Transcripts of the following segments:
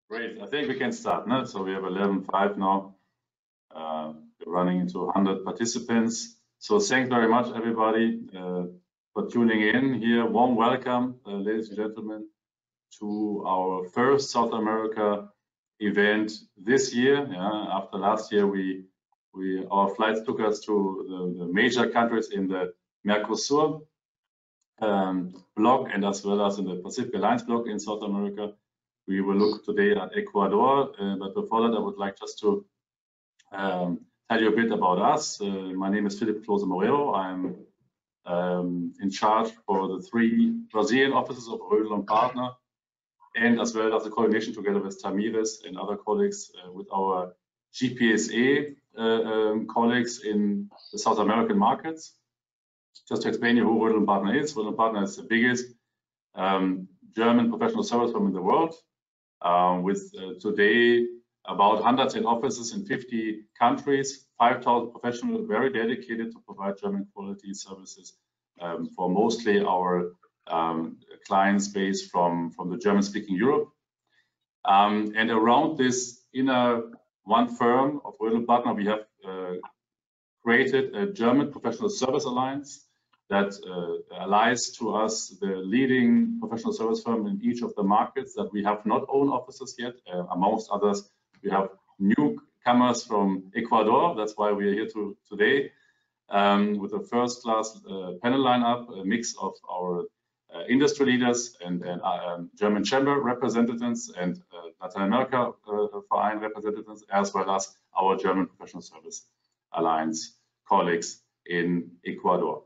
Great, I think we can start. No? So we have 11:05 now. We're running into 100 participants. So thanks very much, everybody, for tuning in here. Warm welcome, ladies and gentlemen, to our first South America event this year. After last year, our flights took us to the major countries in the Mercosur bloc and as well as in the Pacific Alliance bloc in South America. We will look today at Ecuador, but before that, I would like just to tell you a bit about us. My name is Philipp Klose-Morero. I'm in charge for the 3 Brazilian offices of Rödl Partner, and as well as the coordination together with Tamiris and other colleagues with our GPSA colleagues in the South American markets. Just to explain you who Rödl Partner is. Rödl Partner is the biggest German professional service firm in the world, with today about 110 offices in 50 countries, 5,000 professionals, very dedicated to provide German quality services for mostly our clients based from the German-speaking Europe. And around this inner one firm of Rödl Partner, we have created a German Professional Service Alliance that allies to us the leading professional service firm in each of the markets that we have not own offices yet. Amongst others, we have newcomers from Ecuador. That's why we are here today with a first-class panel lineup, a mix of our industry leaders and German chamber representatives and Lateinamerika Verein representatives, as well as our German Professional Service Alliance colleagues in Ecuador.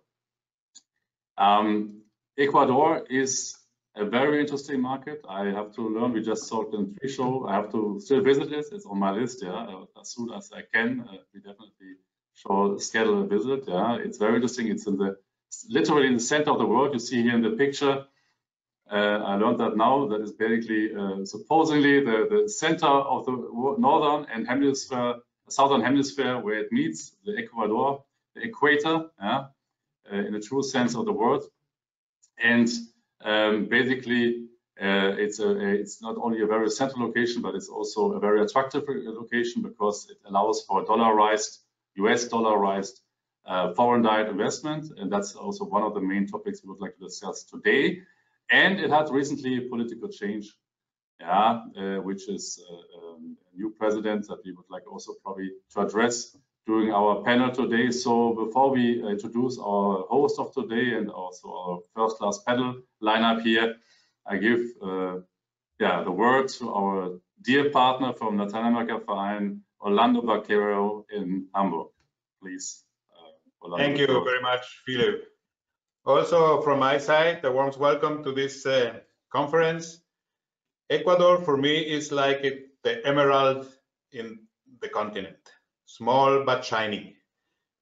Ecuador is a very interesting market. I have to learn. We just saw it in pre-show. I have to still visit it. It's on my list. As soon as I can, we definitely schedule a visit. It's very interesting. It's literally in the center of the world. You see here in the picture. I learned that now. That is basically supposedly the center of the northern and southern hemisphere, where it meets the Ecuador, the equator. In the true sense of the word, and basically it's not only a very central location, but it's also a very attractive location because it allows for US dollarized foreign direct investment, and that's also one of the main topics we would like to discuss today. And it had recently a political change, which is a new president that we would like also probably to address during our panel today. So before we introduce our host of today and also our first-class panel lineup here, I give the word to our dear partner from Lateinamerika Verein, Orlando Baquero in Hamburg. Please, Orlando. Thank you very much, Philipp. Also from my side, a warm welcome to this conference. Ecuador for me is like the emerald in the continent. Small but shiny,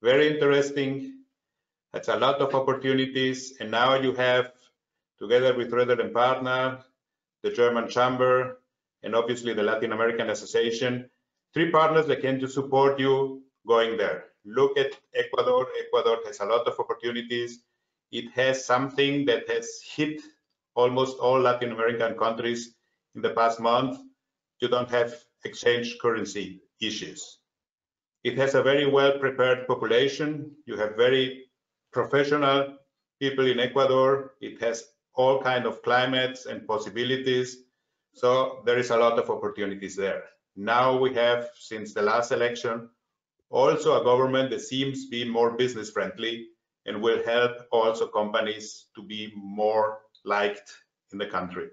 very interesting. That's a lot of opportunities, and now you have, together with Rödl Partner, the German Chamber, and obviously the Latin American Association, 3 partners that can support you going there. Look at Ecuador. Ecuador has a lot of opportunities. It has something that has hit almost all Latin American countries in the past month. You don't have exchange currency issues. It has a very well-prepared population. You have very professional people in Ecuador. It has all kinds of climates and possibilities. So there is a lot of opportunities there. Now we have, since the last election, also a government that seems to be more business-friendly and will help also companies to be more liked in the country.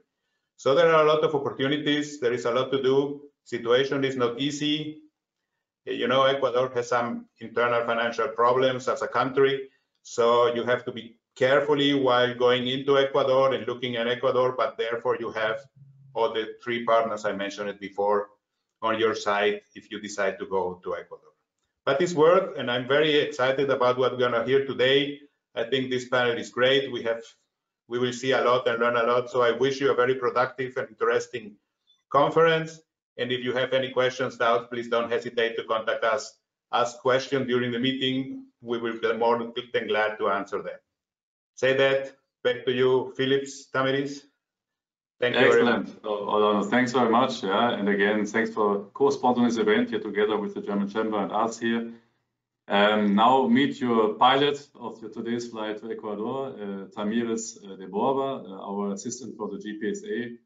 So there are a lot of opportunities. There is a lot to do. Situation is not easy. You know, Ecuador has some internal financial problems as a country, so you have to be carefully while going into Ecuador and looking at Ecuador, but therefore you have all the 3 partners I mentioned it before on your side if you decide to go to Ecuador. But it's worth, and I'm very excited about what we're gonna hear today. I think this panel is great. We will see a lot and learn a lot, so I wish you a very productive and interesting conference. And if you have any questions, doubts, please don't hesitate to contact us. Ask questions during the meeting. We will be more than glad to answer them. Say that, back to you, Philipp, Tamiris. Thank you very much. Excellent. Thanks very much. Yeah, and again, thanks for co-sponsoring this event here together with the German Chamber and us here. Now meet your pilot of today's flight to Ecuador, Tamiris de Borba, our assistant for the GPSA,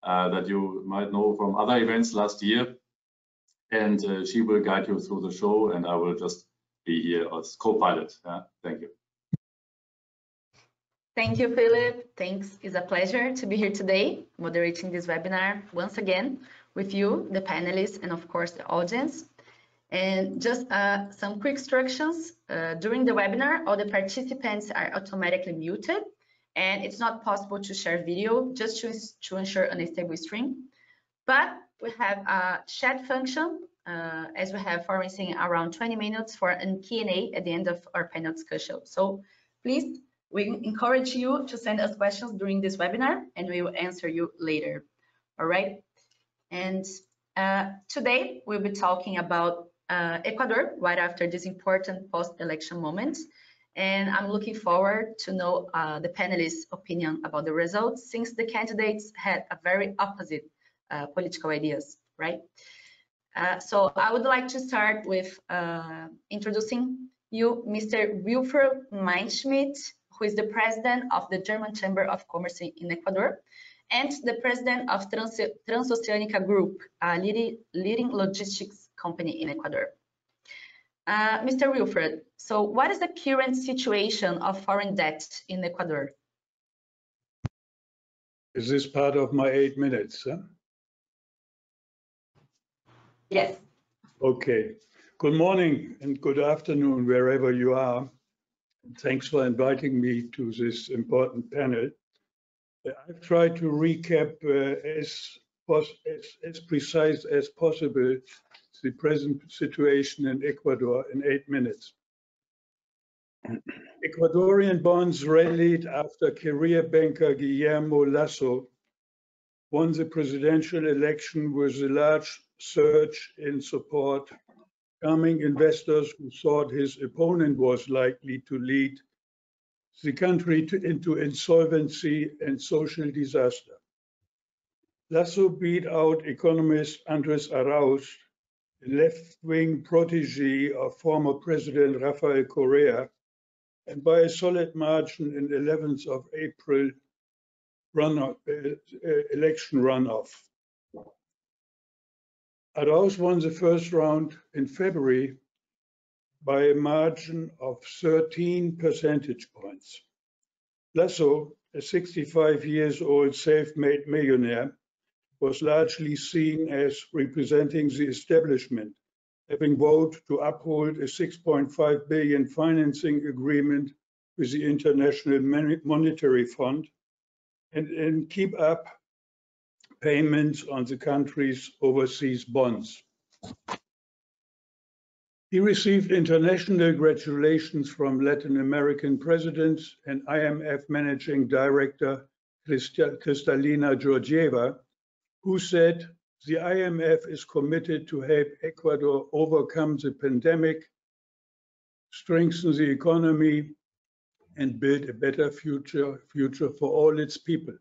that you might know from other events last year. And she will guide you through the show, and I will just be here as co-pilot. Thank you. Thank you, Philip. Thanks. It's a pleasure to be here today, moderating this webinar once again with you, the panelists, and of course the audience. And just some quick instructions. During the webinar, all the participants are automatically muted, and it's not possible to share video just to ensure an stable stream. But we have a chat function, as we have, for instance, around 20 minutes for a Q&A at the end of our panel discussion. So please, we encourage you to send us questions during this webinar, and we will answer you later. All right. And today we'll be talking about Ecuador right after this important post-election moment. And I'm looking forward to know the panelists' opinion about the results, since the candidates had a very opposite political ideas, right? So I would like to start with introducing you, Mr. Wilfried Meinlschmidt, who is the president of the German Chamber of Commerce in Ecuador, and the president of Transoceanica Group, a leading logistics company in Ecuador. Mr. Wilfried, so what is the current situation of foreign debt in Ecuador? Is this part of my 8 minutes? Huh? Yes. Okay. Good morning and good afternoon, wherever you are. Thanks for inviting me to this important panel. I've tried to recap as precise as possible the present situation in Ecuador in 8 minutes. Ecuadorian bonds rallied after career banker Guillermo Lasso won the presidential election with a large surge in support, calming investors who thought his opponent was likely to lead the country into insolvency and social disaster. Lasso beat out economist Andrés Arauz, a left-wing protege of former President Rafael Correa, and by a solid margin in 11th of April election runoff. Arauz won the first round in February by a margin of 13 percentage points. Lasso, a 65-year-old self-made millionaire, was largely seen as representing the establishment, having voted to uphold a $6.5 billion financing agreement with the International Monetary Fund and keep up payments on the country's overseas bonds. He received international congratulations from Latin American presidents and IMF Managing Director Kristalina Georgieva, who said the IMF is committed to help Ecuador overcome the pandemic, strengthen the economy, and build a better future for all its people.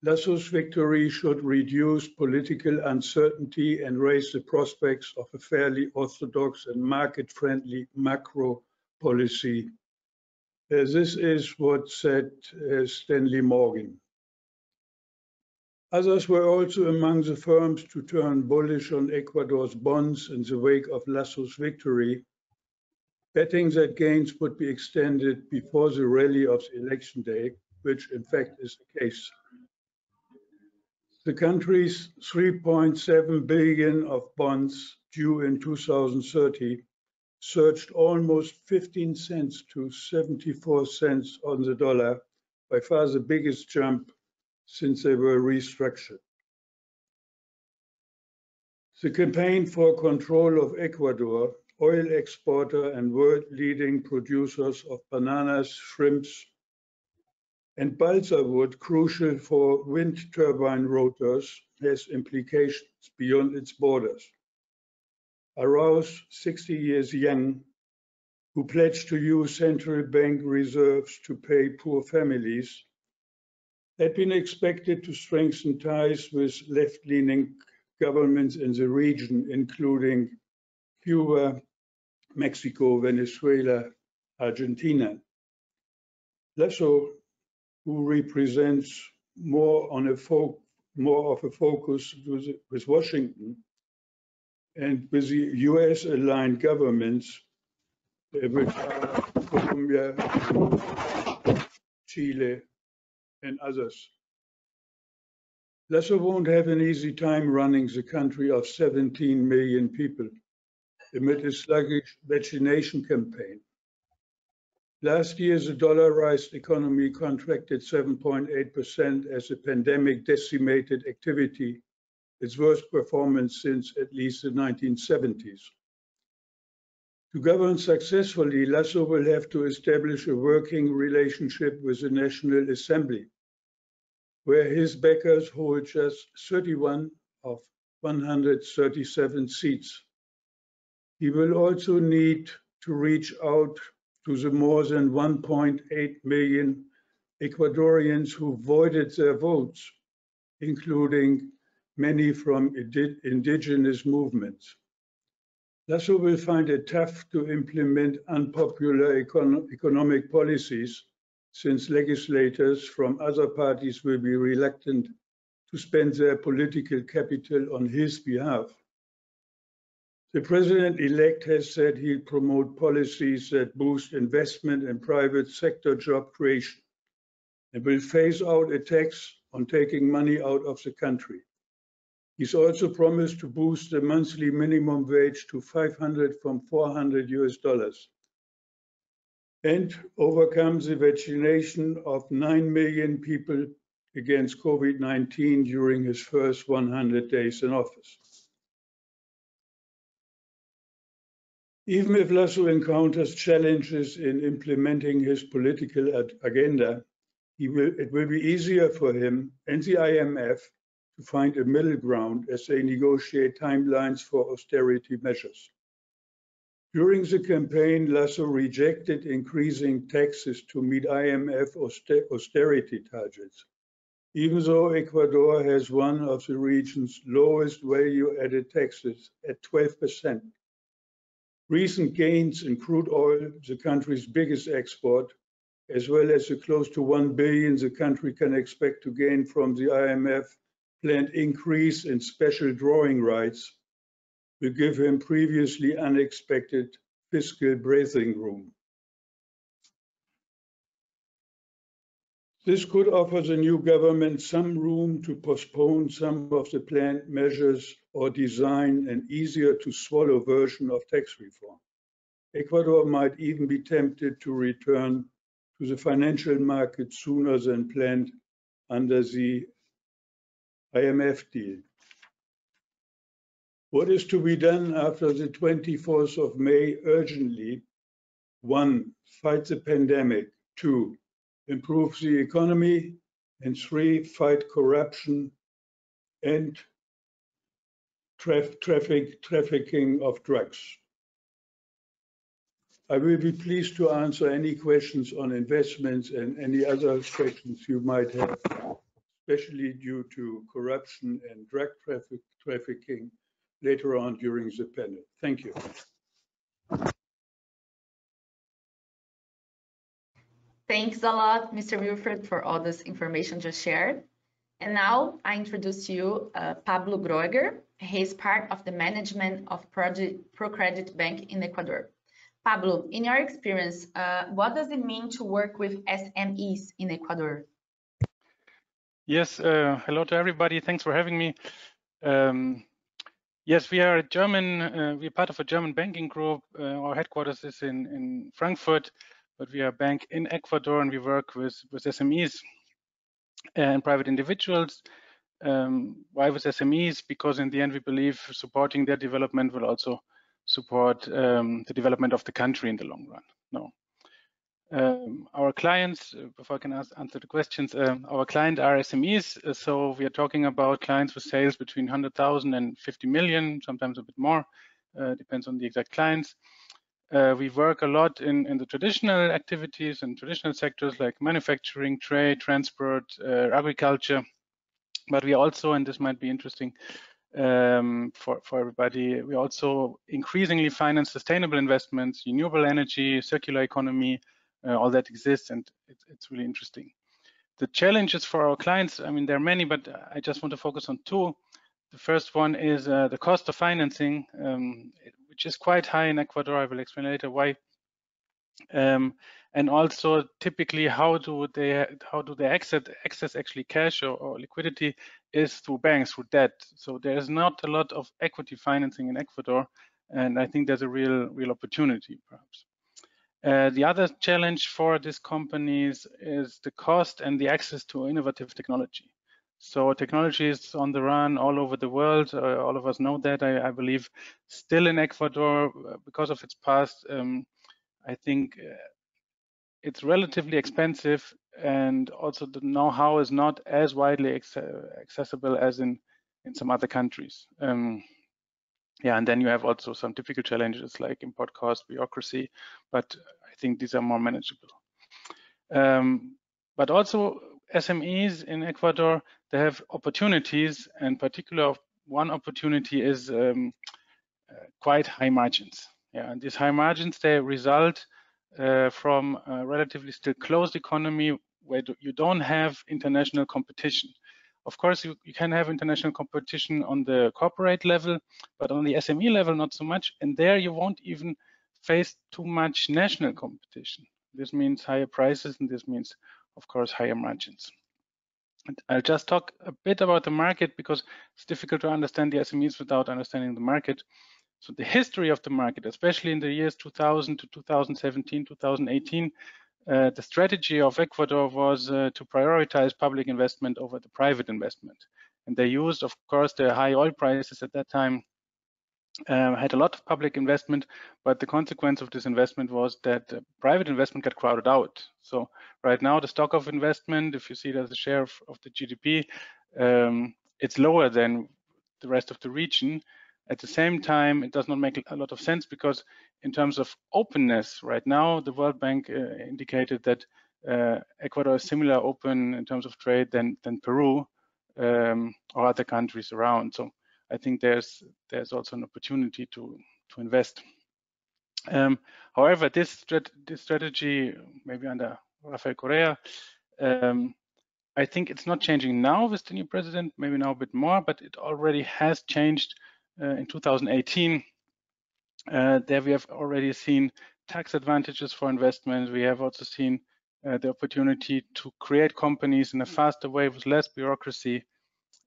Lasso's victory should reduce political uncertainty and raise the prospects of a fairly orthodox and market-friendly macro policy. This is what said Stanley Morgan. Others were also among the firms to turn bullish on Ecuador's bonds in the wake of Lasso's victory, betting that gains would be extended before the rally of the election day, which in fact is the case. The country's $3.7 billion of bonds due in 2030 surged almost 15 cents to 74 cents on the dollar, by far the biggest jump since they were restructured. The campaign for control of Ecuador, oil exporter and world-leading producers of bananas, shrimps, and balsa wood, crucial for wind turbine rotors, has implications beyond its borders. Arauz, 60 years young, who pledged to use central bank reserves to pay poor families, had been expected to strengthen ties with left-leaning governments in the region, including Cuba, Mexico, Venezuela, Argentina. Lasso, who represents more of a focus with Washington and with the US-aligned governments, which are Colombia, Chile, and others. Lasso won't have an easy time running the country of 17 million people amid a sluggish vaccination campaign. Last year, the dollarized economy contracted 7.8% as the pandemic decimated activity, its worst performance since at least the 1970s. To govern successfully, Lasso will have to establish a working relationship with the National Assembly, where his backers hold just 31 of 137 seats. He will also need to reach out to the more than 1.8 million Ecuadorians who voided their votes, including many from indigenous movements. Lasso will find it tough to implement unpopular economic policies, since legislators from other parties will be reluctant to spend their political capital on his behalf. The president-elect has said he'll promote policies that boost investment and private sector job creation and will phase out a tax on taking money out of the country. He's also promised to boost the monthly minimum wage to $500 from $400 US, and overcome the vaccination of 9 million people against COVID-19 during his first 100 days in office. Even if Lasso encounters challenges in implementing his political agenda, it will be easier for him and the IMF to find a middle ground as they negotiate timelines for austerity measures. During the campaign, Lasso rejected increasing taxes to meet IMF austerity targets, even though Ecuador has one of the region's lowest value-added taxes at 12%. Recent gains in crude oil, the country's biggest export, as well as the close to $1 billion the country can expect to gain from the IMF planned increase in special drawing rights, will give him previously unexpected fiscal breathing room. This could offer the new government some room to postpone some of the planned measures or design an easier to swallow version of tax reform. Ecuador might even be tempted to return to the financial market sooner than planned under the IMF deal. What is to be done after the 24th of May urgently? 1, fight the pandemic. 2, improve the economy. And 3, fight corruption and trafficking of drugs. I will be pleased to answer any questions on investments and any other questions you might have, especially due to corruption and drug trafficking later on during the panel. Thank you. Thanks a lot, Mr. Wilfried, for all this information just shared. And now I introduce to you Pablo Groeger. He's part of the management of ProCredit Bank in Ecuador. Pablo, in your experience, what does it mean to work with SMEs in Ecuador? Yes, hello to everybody. Thanks for having me. Yes, we are we're part of a German banking group. Our headquarters is in Frankfurt, but we are a bank in Ecuador and we work with SMEs and private individuals. Why with SMEs? Because in the end, we believe supporting their development will also support the development of the country in the long run. No. Our clients, before I can answer the questions, our clients are SMEs. So we are talking about clients with sales between 100,000 and 50 million, sometimes a bit more, depends on the exact clients. We work a lot in the traditional activities and traditional sectors like manufacturing, trade, transport, agriculture. But we also, and this might be interesting for everybody, we also increasingly finance sustainable investments, renewable energy, circular economy, all that exists, and it's really interesting. The challenges for our clients, I mean, there are many, but I just want to focus on two. The first one is the cost of financing, which is quite high in Ecuador. I will explain later why. And also, typically, how do they access actually cash or liquidity is through banks, through debt. So there is not a lot of equity financing in Ecuador, and I think there's a real opportunity, perhaps. The other challenge for these companies is the cost and the access to innovative technology. So technology is on the run all over the world. All of us know that, I believe. Still in Ecuador, because of its past, I think it's relatively expensive, and also the know-how is not as widely accessible as in some other countries. Yeah, and then you have also some difficult challenges like import cost, bureaucracy, but I think these are more manageable. But also SMEs in Ecuador, they have opportunities, and particular one opportunity is quite high margins. Yeah, and these high margins, they result from a relatively still closed economy where you don't have international competition. Of course, you can have international competition on the corporate level, but on the SME level, not so much. And there you won't even face too much national competition. This means higher prices, and this means, of course, higher margins. And I'll just talk a bit about the market because it's difficult to understand the SMEs without understanding the market. So the history of the market, especially in the years 2000 to 2017, 2018, the strategy of Ecuador was to prioritize public investment over the private investment. And they used, of course, the high oil prices at that time had a lot of public investment, but the consequence of this investment was that private investment got crowded out. So right now, the stock of investment, if you see it as a share of the GDP, it's lower than the rest of the region. At the same time, it does not make a lot of sense because in terms of openness, right now, the World Bank indicated that Ecuador is similar open in terms of trade than Peru or other countries around. So I think there's also an opportunity to invest. However, this strategy, maybe under Rafael Correa, I think it's not changing now with the new president, maybe now a bit more, but it already has changed in 2018. There we have already seen tax advantages for investment. We have also seen the opportunity to create companies in a faster way with less bureaucracy.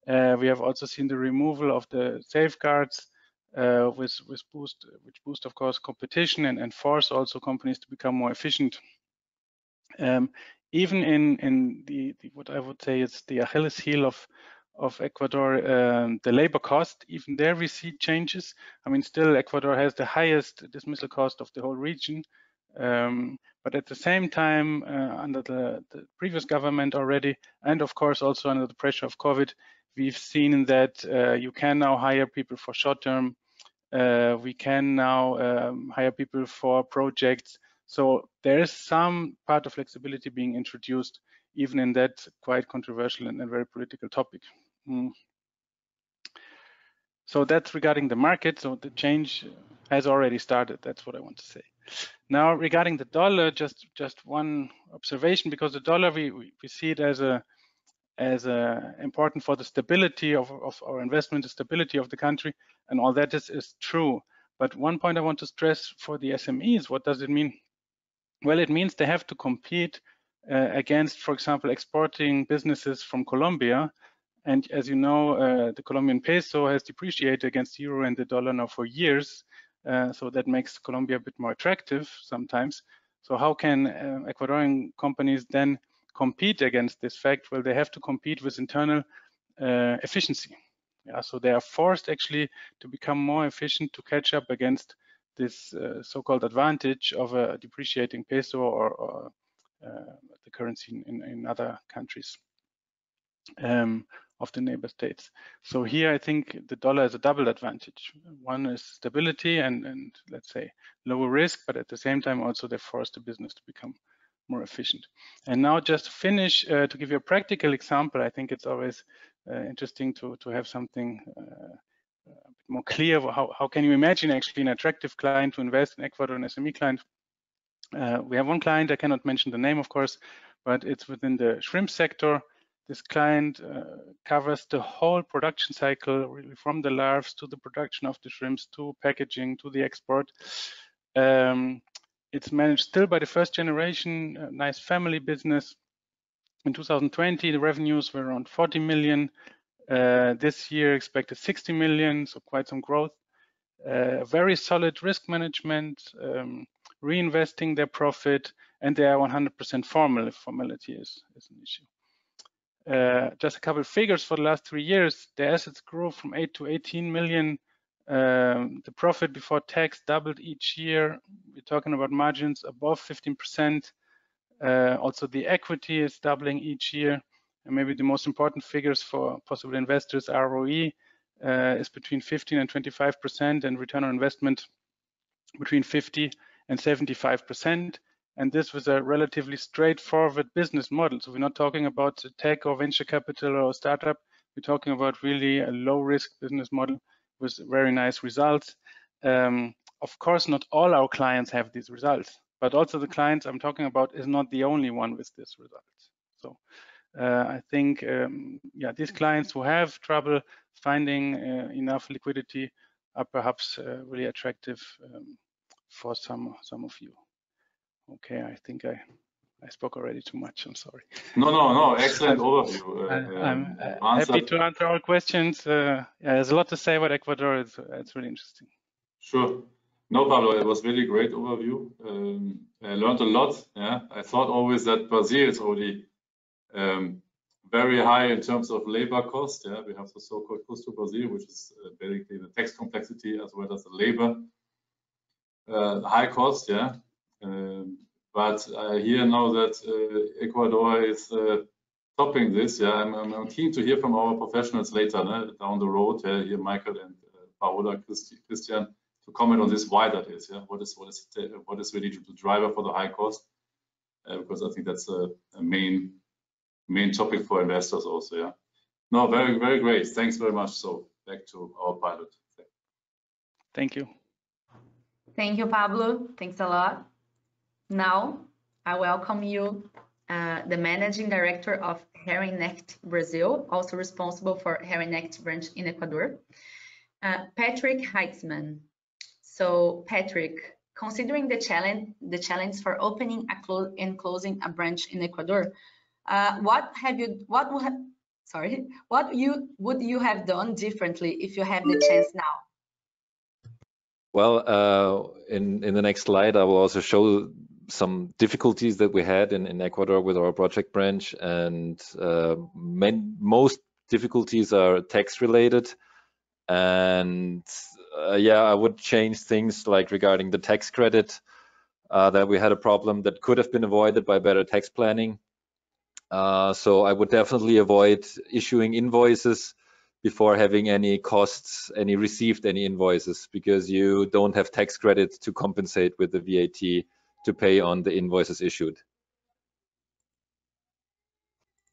We have also seen the removal of the safeguards, which boost, of course, competition and force also companies to become more efficient. Even in the what I would say is the Achilles heel of Ecuador, the labor cost, even there we see changes. I mean, still Ecuador has the highest dismissal cost of the whole region. But at the same time, under the previous government already, and of course also under the pressure of COVID, we've seen that you can now hire people for short term. We can now hire people for projects. So there is some part of flexibility being introduced, even in that quite controversial and very political topic. So that's regarding the market. So the change has already started. That's what I want to say. Now, regarding the dollar, just one observation, because the dollar we see it as important for the stability of our investment, the stability of the country, and all that is true. But one point I want to stress for the SMEs, what does it mean? Well, it means they have to compete against, for example, exporting businesses from Colombia. And as you know, the Colombian peso has depreciated against the euro and the dollar now for years. So that makes Colombia a bit more attractive sometimes. So how can Ecuadorian companies then compete against this fact? Well, they have to compete with internal efficiency. Yeah, so they are forced actually to become more efficient to catch up against this so-called advantage of a depreciating peso or the currency in other countries. of the neighbor states. So here I think the dollar is a double advantage. One is stability and let's say lower risk, but at the same time also they force the business to become more efficient. And now just to finish, to give you a practical example, I think it's always interesting to have something a bit more clear. How can you imagine actually an attractive client to invest in Ecuador, an SME client? We have one client, I cannot mention the name of course, but it's within the shrimp sector. This client covers the whole production cycle, really from the larvae to the production of the shrimps, to packaging, to the export. It's managed still by the first generation, a nice family business. In 2020, the revenues were around 40 million. This year expected 60 million, so quite some growth. Very solid risk management, reinvesting their profit, and they are 100% formal if formality is an issue. Just a couple of figures for the last 3 years. The assets grew from 8 to 18 million. The profit before tax doubled each year. We're talking about margins above 15%. Also, the equity is doubling each year. And maybe the most important figures for possible investors, ROE is between 15 and 25%, and return on investment between 50 and 75%. And this was a relatively straightforward business model. So we're not talking about tech or venture capital or startup. We're talking about really a low risk business model with very nice results. Of course, not all our clients have these results, but also the clients I'm talking about is not the only one with this result. So I think, yeah, these clients who have trouble finding enough liquidity are perhaps really attractive for some of you. Okay, I think I spoke already too much. I'm sorry. No, excellent overview. I'm happy to answer all questions. Yeah, there's a lot to say about Ecuador. It's really interesting. Sure. No, Pablo, it was really great overview. I learned a lot. Yeah, I thought always that Brazil is already very high in terms of labor cost. Yeah, we have the so-called Custo Brazil, which is basically the tax complexity as well as the labor high cost. Yeah. But I hear now that Ecuador is topping this. Yeah, I'm keen to hear from our professionals later down the road. Here, Michael and Paola, Christian, to comment on this, why that is. Yeah, what is really the driver for the high cost? Because I think that's a main topic for investors also. Yeah. No, very great. Thanks very much. So back to our pilot. Thank you. Thank you, Pablo. Thanks a lot. Now, I welcome you, the Managing Director of HERRENKNECHT Brazil, also responsible for HERRENKNECHT branch in Ecuador, Patrick Heitzman. So, Patrick, considering the challenge for opening and closing a branch in Ecuador, what would you have done differently if you have the chance now? Well, in the next slide, I will also show some difficulties that we had in Ecuador with our project branch, and most difficulties are tax related. And yeah, I would change things like regarding the tax credit, that we had a problem that could have been avoided by better tax planning. So I would definitely avoid issuing invoices before having any costs, received any invoices, because you don't have tax credit to compensate with the VAT to pay on the invoices issued.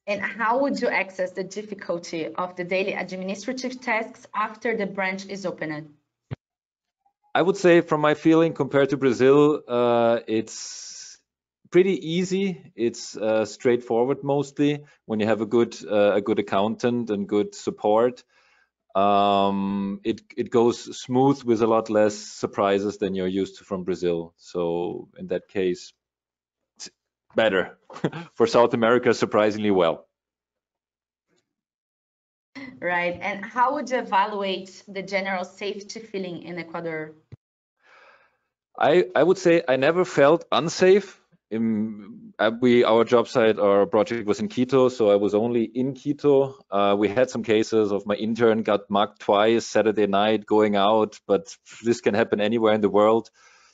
And how would you access the difficulty of the daily administrative tasks after the branch is opened? I would say, from my feeling, compared to Brazil, it's pretty easy. It's straightforward mostly when you have a good accountant and good support. It goes smooth with a lot less surprises than you're used to from Brazil. So in that case, it's better. For South America, surprisingly well. Right. And how would you evaluate the general safety feeling in Ecuador? I would say I never felt unsafe. Our job site, our project was in Quito, so I was only in Quito. We had some cases of my intern got mugged twice Saturday night going out, but this can happen anywhere in the world.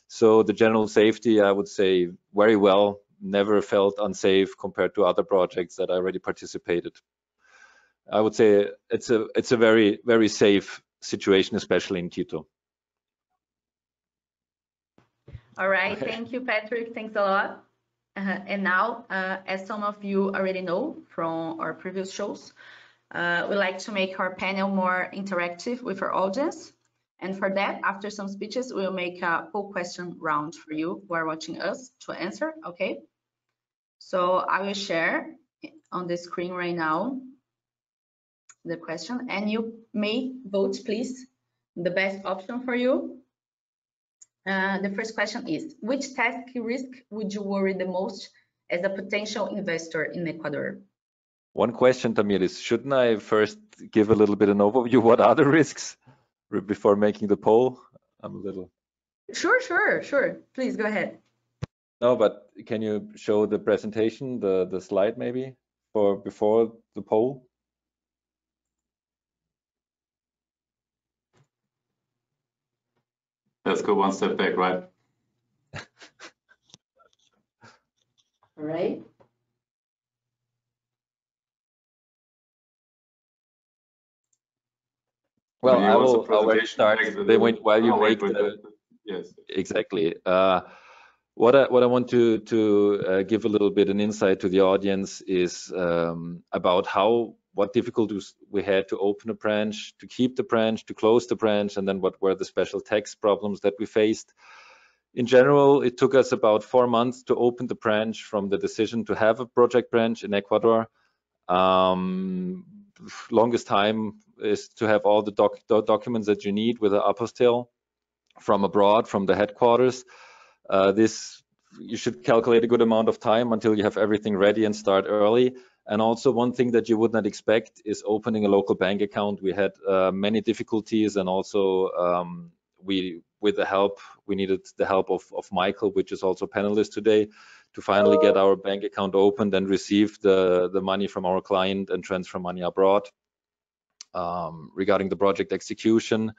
So the general safety, I would say, very well. Never felt unsafe compared to other projects that I already participated. I would say it's a very, very safe situation, especially in Quito. All right, thank you, Patrick. Thanks a lot. And now, as some of you already know from our previous shows, we like to make our panel more interactive with our audience. And for that, after some speeches, we'll make a poll question round for you who are watching us to answer, okay? So I will share on the screen right now the question, and you may vote, please, the best option for you. The first question is, which tax risk would you worry the most as a potential investor in Ecuador? One question, Tamiris, shouldn't I first give a little bit of an overview? What are the risks before making the poll? I'm a little... Sure. Please go ahead. No, but can you show the presentation, the slide maybe, for before the poll? Let's go one step back, right? All right. Well, I will start while you make the... Yes. Exactly. What I want to give a little bit an insight to the audience is about what difficulties we had to open a branch, to keep the branch, to close the branch, and then what were the special tax problems that we faced. In general, it took us about 4 months to open the branch from the decision to have a project branch in Ecuador. Longest time is to have all the documents that you need with an apostille from abroad, from the headquarters. This, you should calculate a good amount of time until you have everything ready and start early. And also one thing that you would not expect is opening a local bank account. We had many difficulties, and also we needed the help of Michael, which is also a panelist today, to finally get our bank account opened and receive the money from our client and transfer money abroad. Regarding the project execution,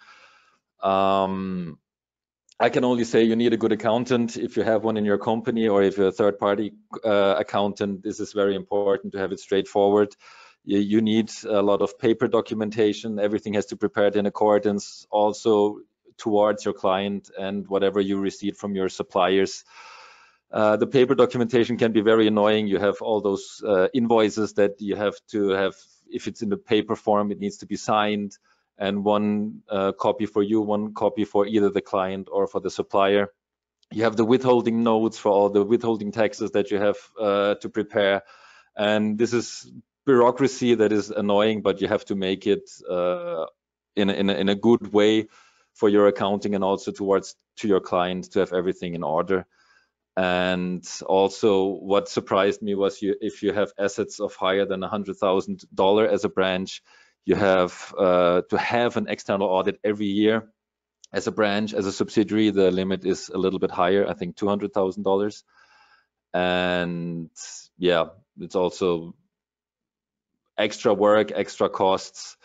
I can only say you need a good accountant if you have one in your company, or if you're a third-party accountant. This is very important to have it straightforward. You need a lot of paper documentation. Everything has to be prepared in accordance also towards your client and whatever you receive from your suppliers. The paper documentation can be very annoying. You have all those invoices that you have to have. If it's in the paper form, it needs to be signed, and one copy for you, one copy for either the client or for the supplier. You have the withholding notes for all the withholding taxes that you have to prepare. And this is bureaucracy that is annoying, but you have to make it in a good way for your accounting, and also to your client, to have everything in order. And also what surprised me was if you have assets of higher than $100,000 as a branch, you have to have an external audit every year. As a branch, as a subsidiary, the limit is a little bit higher, I think $200,000. And yeah, it's also extra work, extra costs,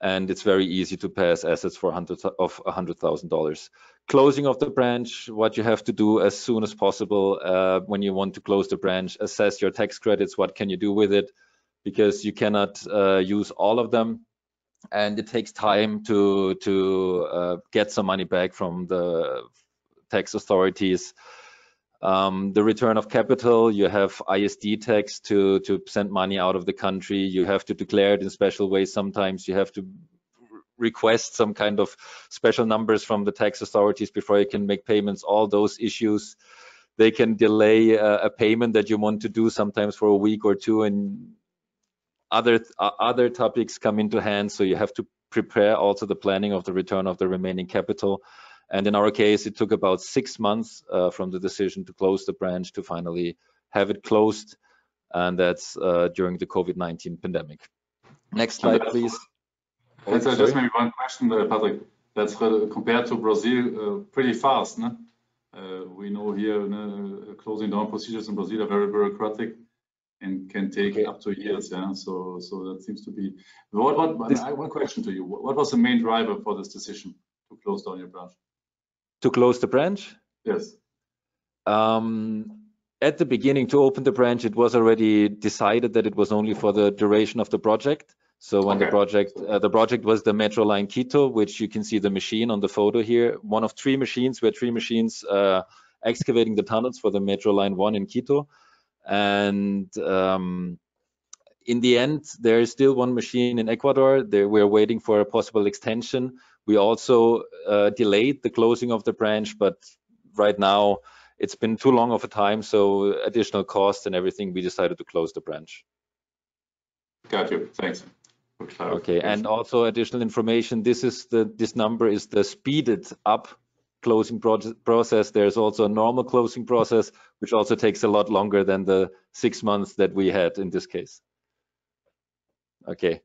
and it's very easy to pass assets for $100,000. Closing of the branch, what you have to do as soon as possible when you want to close the branch, assess your tax credits, what can you do with it, because you cannot use all of them, and it takes time to get some money back from the tax authorities. The return of capital, you have ISD tax to send money out of the country. You have to declare it in special ways. Sometimes you have to request some kind of special numbers from the tax authorities before you can make payments. All those issues, they can delay a payment that you want to do, sometimes for a week or two, and other topics come into hand. So you have to prepare also the planning of the return of the remaining capital. And in our case, it took about 6 months from the decision to close the branch to finally have it closed. And that's during the COVID-19 pandemic. Next slide, please. Just maybe one question, Patrick. That's compared to Brazil, pretty fast, no? We know here closing down procedures in Brazil are very bureaucratic and can take up to years. Yeah, so that seems to be. One question to you: what was the main driver for this decision to close down your branch? To close the branch? Yes. At the beginning, to open the branch, it was already decided that it was only for the duration of the project. So when the project was the Metro Line Quito, which you can see the machine on the photo here, one of 3 machines. We had 3 machines excavating the tunnels for the Metro Line 1 in Quito. And in the end, there is still 1 machine in Ecuador. We're waiting for a possible extension. We also delayed the closing of the branch, but right now it's been too long of a time, so additional costs and everything, we decided to close the branch. Got you. Thanks. Okay, and also additional information. This number is the speeded up closing process. There's also a normal closing process, which also takes a lot longer than the 6 months that we had in this case. Okay,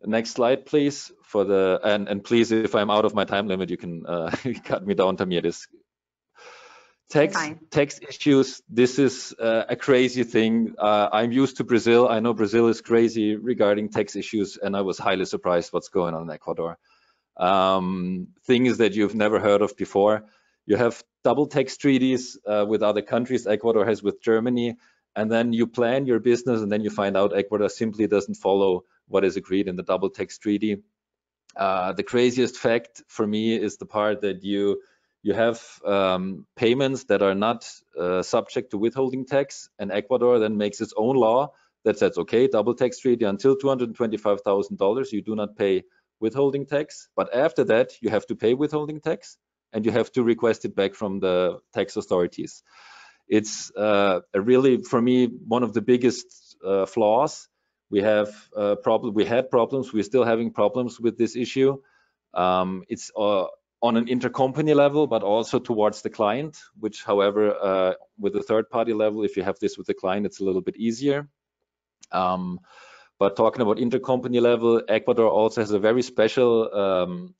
next slide, please. For the and please, if I'm out of my time limit, you can cut me down, Tamiris. Tax issues. This is a crazy thing. I'm used to Brazil. I know Brazil is crazy regarding tax issues, and I was highly surprised what's going on in Ecuador. Things that you've never heard of before. You have double tax treaties with other countries. Ecuador has with Germany, and then you plan your business, and then you find out Ecuador simply doesn't follow what is agreed in the double tax treaty. The craziest fact for me is the part that you have payments that are not subject to withholding tax, and Ecuador then makes its own law that says, okay, double tax treaty until $225,000, you do not pay withholding tax, but after that you have to pay withholding tax and you have to request it back from the tax authorities. It's really, for me, one of the biggest flaws. We had problems, we're still having problems with this issue. It's on an intercompany level, but also towards the client, which, however, with a third-party level, if you have this with the client, it's a little bit easier. But talking about intercompany level, Ecuador also has a very special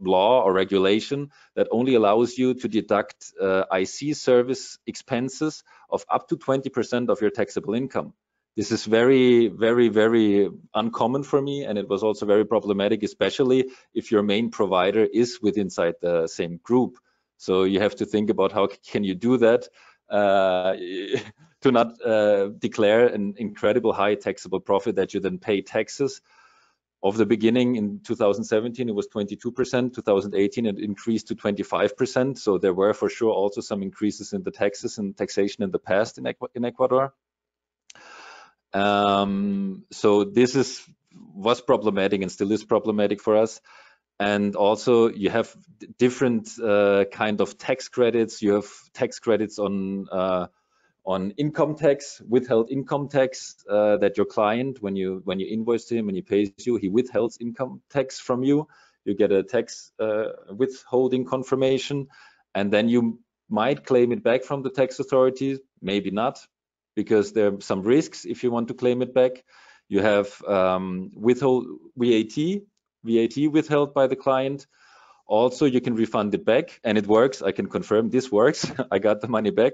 law or regulation that only allows you to deduct IC service expenses of up to 20% of your taxable income. This is very, very, very uncommon for me, and it was also very problematic, especially if your main provider is inside the same group. So you have to think about how can you do that to not declare an incredible high taxable profit that you then pay taxes. Of the beginning in 2017, it was 22%. 2018, it increased to 25%. So there were for sure also some increases in the taxes and taxation in the past in Ecuador. So this was problematic and still is problematic for us. And also you have different kind of tax credits. You have tax credits on income tax, withheld income tax, that your client, when you invoice him and he pays you, he withholds income tax from you. You get a tax withholding confirmation, and then you might claim it back from the tax authorities, maybe not, because there are some risks if you want to claim it back. You have withhold VAT withheld by the client. Also, you can refund it back, and it works. I can confirm this works. I got the money back.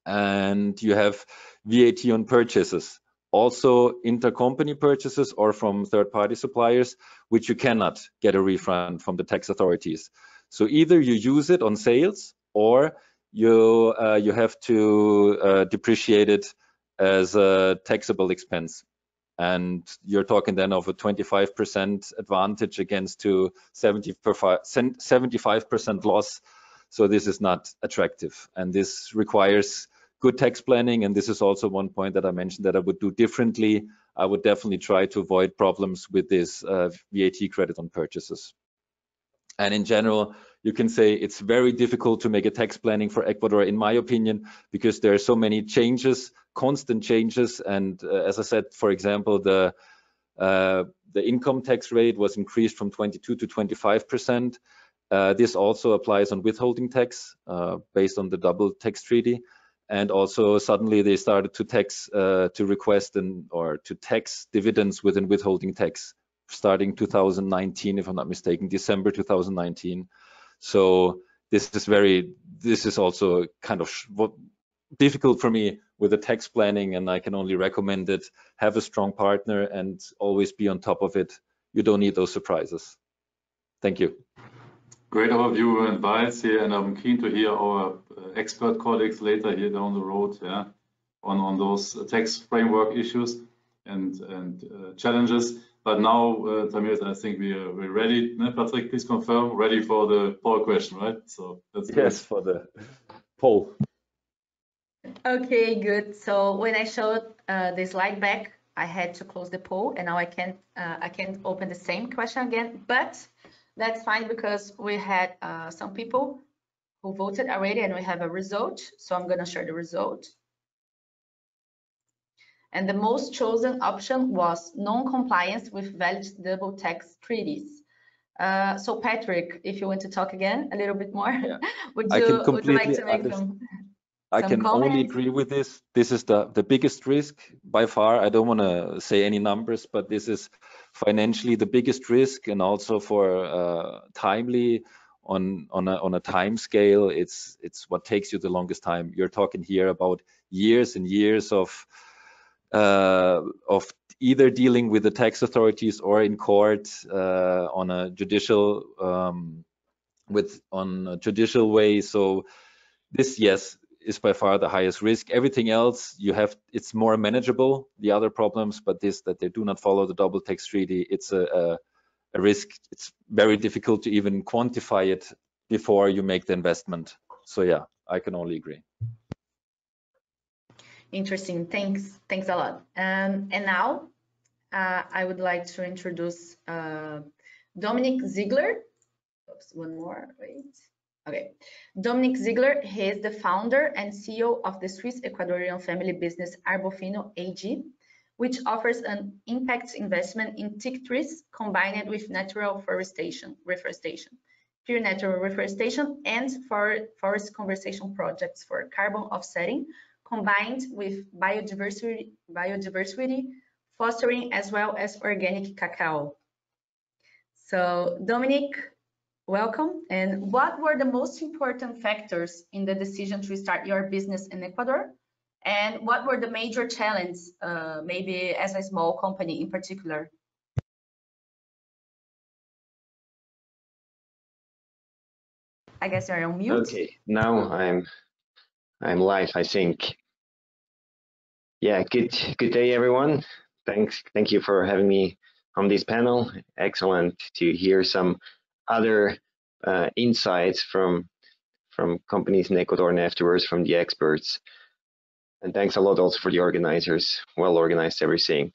And you have VAT on purchases, also intercompany purchases or from third-party suppliers, which you cannot get a refund from the tax authorities. So either you use it on sales, or you have to depreciate it as a taxable expense. And you're talking then of a 25% advantage against to 75% loss. So this is not attractive, and this requires good tax planning. And this is also one point that I mentioned that I would do differently. I would definitely try to avoid problems with this VAT credit on purchases. And in general, you can say it's very difficult to make a tax planning for Ecuador, in my opinion, because there are so many changes, constant changes. And as I said, for example, the income tax rate was increased from 22 to 25%. This also applies on withholding tax based on the double tax treaty. And also suddenly they started to tax, to request or to tax dividends within withholding tax starting 2019, if I'm not mistaken, December 2019. So this is also kind of difficult for me with the tax planning, and I can only recommend it. Have a strong partner and always be on top of it. You don't need those surprises. Thank you. Great overview and advice here, and I'm keen to hear our expert colleagues later here down the road, on those tax framework issues and challenges. But now, Tamiris, I think we're ready. Patrick, please confirm, ready for the poll question, right? So that's yes, for the poll. Okay, good. So when I showed the slide back, I had to close the poll, and now I can't open the same question again. But that's fine because we had some people who voted already, and we have a result. So I'm going to share the result. And the most chosen option was non-compliance with valid double tax treaties. So Patrick, if you want to talk again a little bit more, Yeah. would you like to make I can comments? only agree with this. This is the biggest risk by far. I don't want to say any numbers, but this is financially the biggest risk, and also for timely on a time scale. It's what takes you the longest time. You're talking here about years and years of either dealing with the tax authorities or in court on a judicial judicial way. So this, yes, is by far the highest risk. Everything else it's more manageable, the other problems, but this, that they do not follow the double tax treaty, it's a risk. It's very difficult to even quantify it before you make the investment. So yeah, I can only agree. Interesting. Thanks a lot. And now I would like to introduce Dominic Ziegler. Oops, one more, wait. Okay. Dominic Ziegler, he is the founder and CEO of the Swiss Ecuadorian family business Arbofino AG, which offers an impact investment in teak trees combined with natural reforestation, pure natural reforestation, and forest conservation projects for carbon offsetting, combined with biodiversity, fostering as well as organic cacao. So Dominic, welcome. And what were the most important factors in the decision to start your business in Ecuador? And what were the major challenges, maybe as a small company in particular? I guess you're on mute. Okay, now I'm live, I think. Yeah, good day, everyone. Thank you for having me on this panel. Excellent to hear some other insights from companies in Ecuador and afterwards from the experts. And thanks a lot also for the organizers. Well organized everything.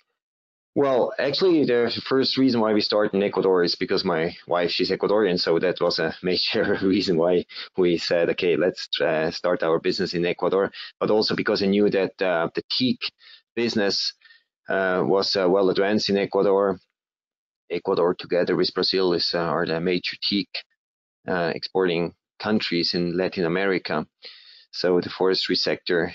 Well, actually, the first reason why we started in Ecuador is because my wife, she's Ecuadorian, so that was a major reason why we said, okay, let's start our business in Ecuador, but also because I knew that the teak business was well advanced in Ecuador. Ecuador, together with Brazil, are the major teak exporting countries in Latin America. So the forestry sector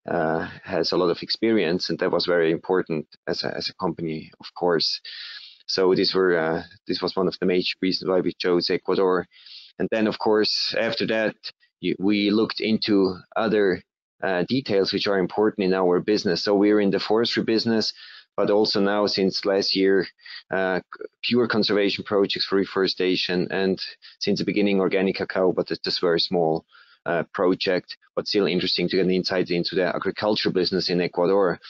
has a lot of experience, and that was very important as a company, of course. So this was one of the major reasons why we chose Ecuador. And then, of course, after that, we looked into other details which are important in our business. So we're in the forestry business, but also now since last year, pure conservation projects for reforestation, and since the beginning, organic cacao, but it's just very small project, but still interesting to get an insight into the agriculture business in Ecuador.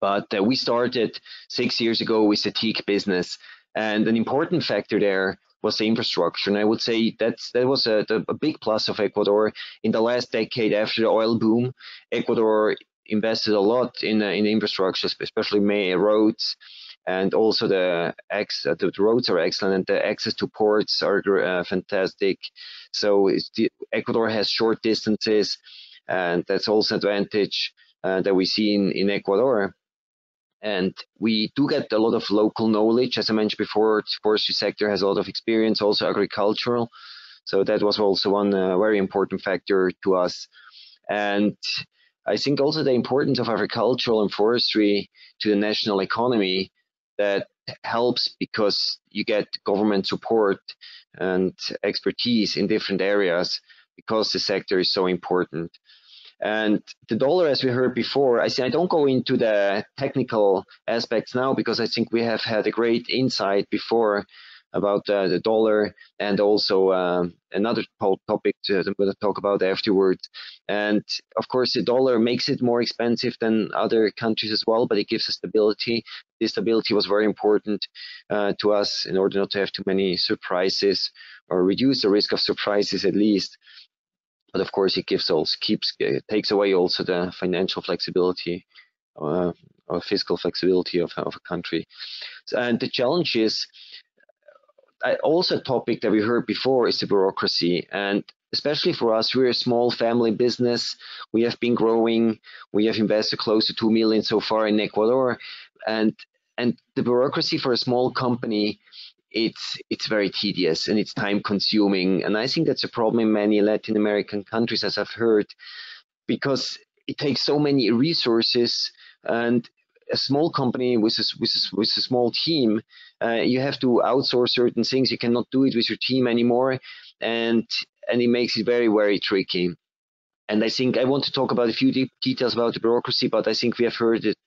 But we started 6 years ago with the teak business, and an important factor there was the infrastructure. And I would say that was a big plus of Ecuador. In the last decade after the oil boom, Ecuador invested a lot in infrastructure, especially roads, and also the roads are excellent, and the access to ports are fantastic. So Ecuador has short distances, and that's also an advantage that we see in Ecuador. And we do get a lot of local knowledge. As I mentioned before, the forestry sector has a lot of experience, also agricultural. So that was also one very important factor to us. And I think also the importance of agricultural and forestry to the national economy, that helps because you get government support and expertise in different areas because the sector is so important. And the dollar, as we heard before, I don't go into the technical aspects now because I think we have had a great insight before about the dollar, and also another topic I'm going to talk about afterwards. And of course, the dollar makes it more expensive than other countries as well, but it gives us stability. This stability was very important to us in order not to have too many surprises, or reduce the risk of surprises at least. But of course, it takes away also the financial flexibility or fiscal flexibility of a country. And the challenge is, also a topic that we heard before, is the bureaucracy. And especially for us, we're a small family business. We have been growing. We have invested close to 2 million so far in Ecuador. And the bureaucracy for a small company, it's very tedious and it's time consuming. And I think that's a problem in many Latin American countries, as I've heard, because it takes so many resources, and a small company with a small team, you have to outsource certain things. You cannot do it with your team anymore, and it makes it very, very tricky. And I think I want to talk about a few details about the bureaucracy, but I think we have heard it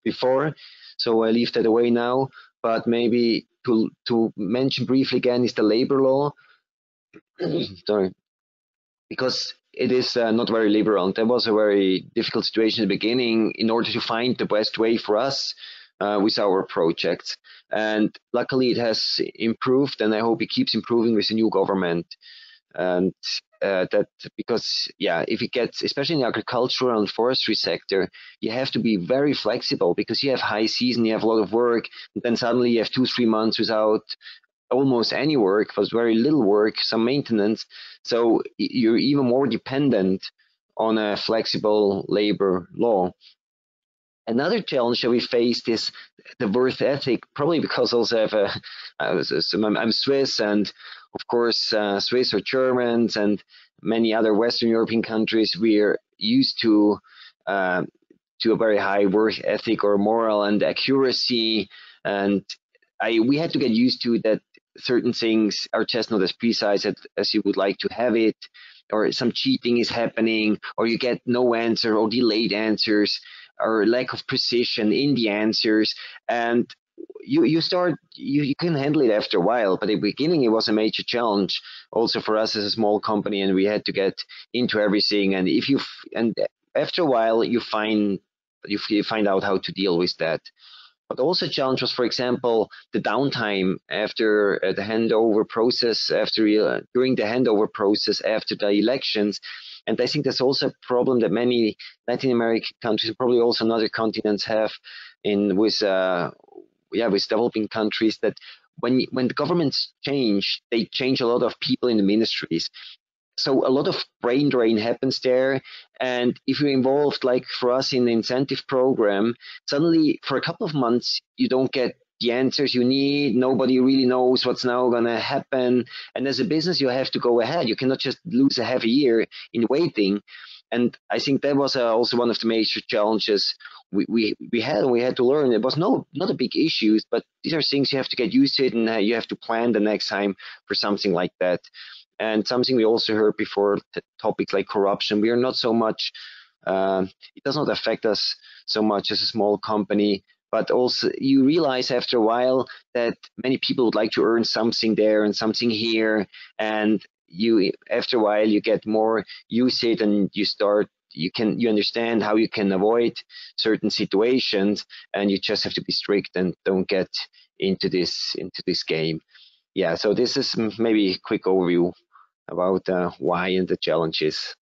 before, so I leave that away now. But maybe to mention briefly again is the labor law. Sorry, because it is not very liberal. That was a very difficult situation in the beginning in order to find the best way for us with our projects. And luckily it has improved, and I hope it keeps improving with the new government. And that, because if it gets, especially in the agricultural and forestry sector, you have to be very flexible, because you have high season, you have a lot of work, and then suddenly you have 2-3 months without almost any work, was very little work, some maintenance. So you're even more dependent on a flexible labor law. Another challenge that we faced is the work ethic, probably because also I'm Swiss, and of course Swiss or Germans and many other Western European countries, we're used to a very high work ethic or moral and accuracy, and we had to get used to that certain things are just not as precise as you would like to have it, or some cheating is happening, or you get no answer or delayed answers, or lack of precision in the answers. And you can handle it after a while, but at the beginning it was a major challenge also for us as a small company, and we had to get into everything. And after a while you find out how to deal with that. But also a challenge was, for example, the downtime after the handover process, during the handover process after the elections. And I think that's also a problem that many Latin American countries, probably also in other continents, have with developing countries, that when the governments change, they change a lot of people in the ministries. So a lot of brain drain happens there. And if you're involved, like for us in the incentive program, suddenly for a couple of months, you don't get the answers you need. Nobody really knows what's now going to happen. And as a business, you have to go ahead. You cannot just lose a half a year in waiting. And I think that was also one of the major challenges we had to learn. It was not a big issue, but these are things you have to get used to it, and you have to plan the next time for something like that. And something we also heard before, topics like corruption, we are not so much, it does not affect us so much as a small company, but also you realize after a while that many people would like to earn something there and something here, and after a while you get more used to it, and you understand how you can avoid certain situations, and you just have to be strict and don't get into this game. Yeah, so this is maybe a quick overview about why and the challenges.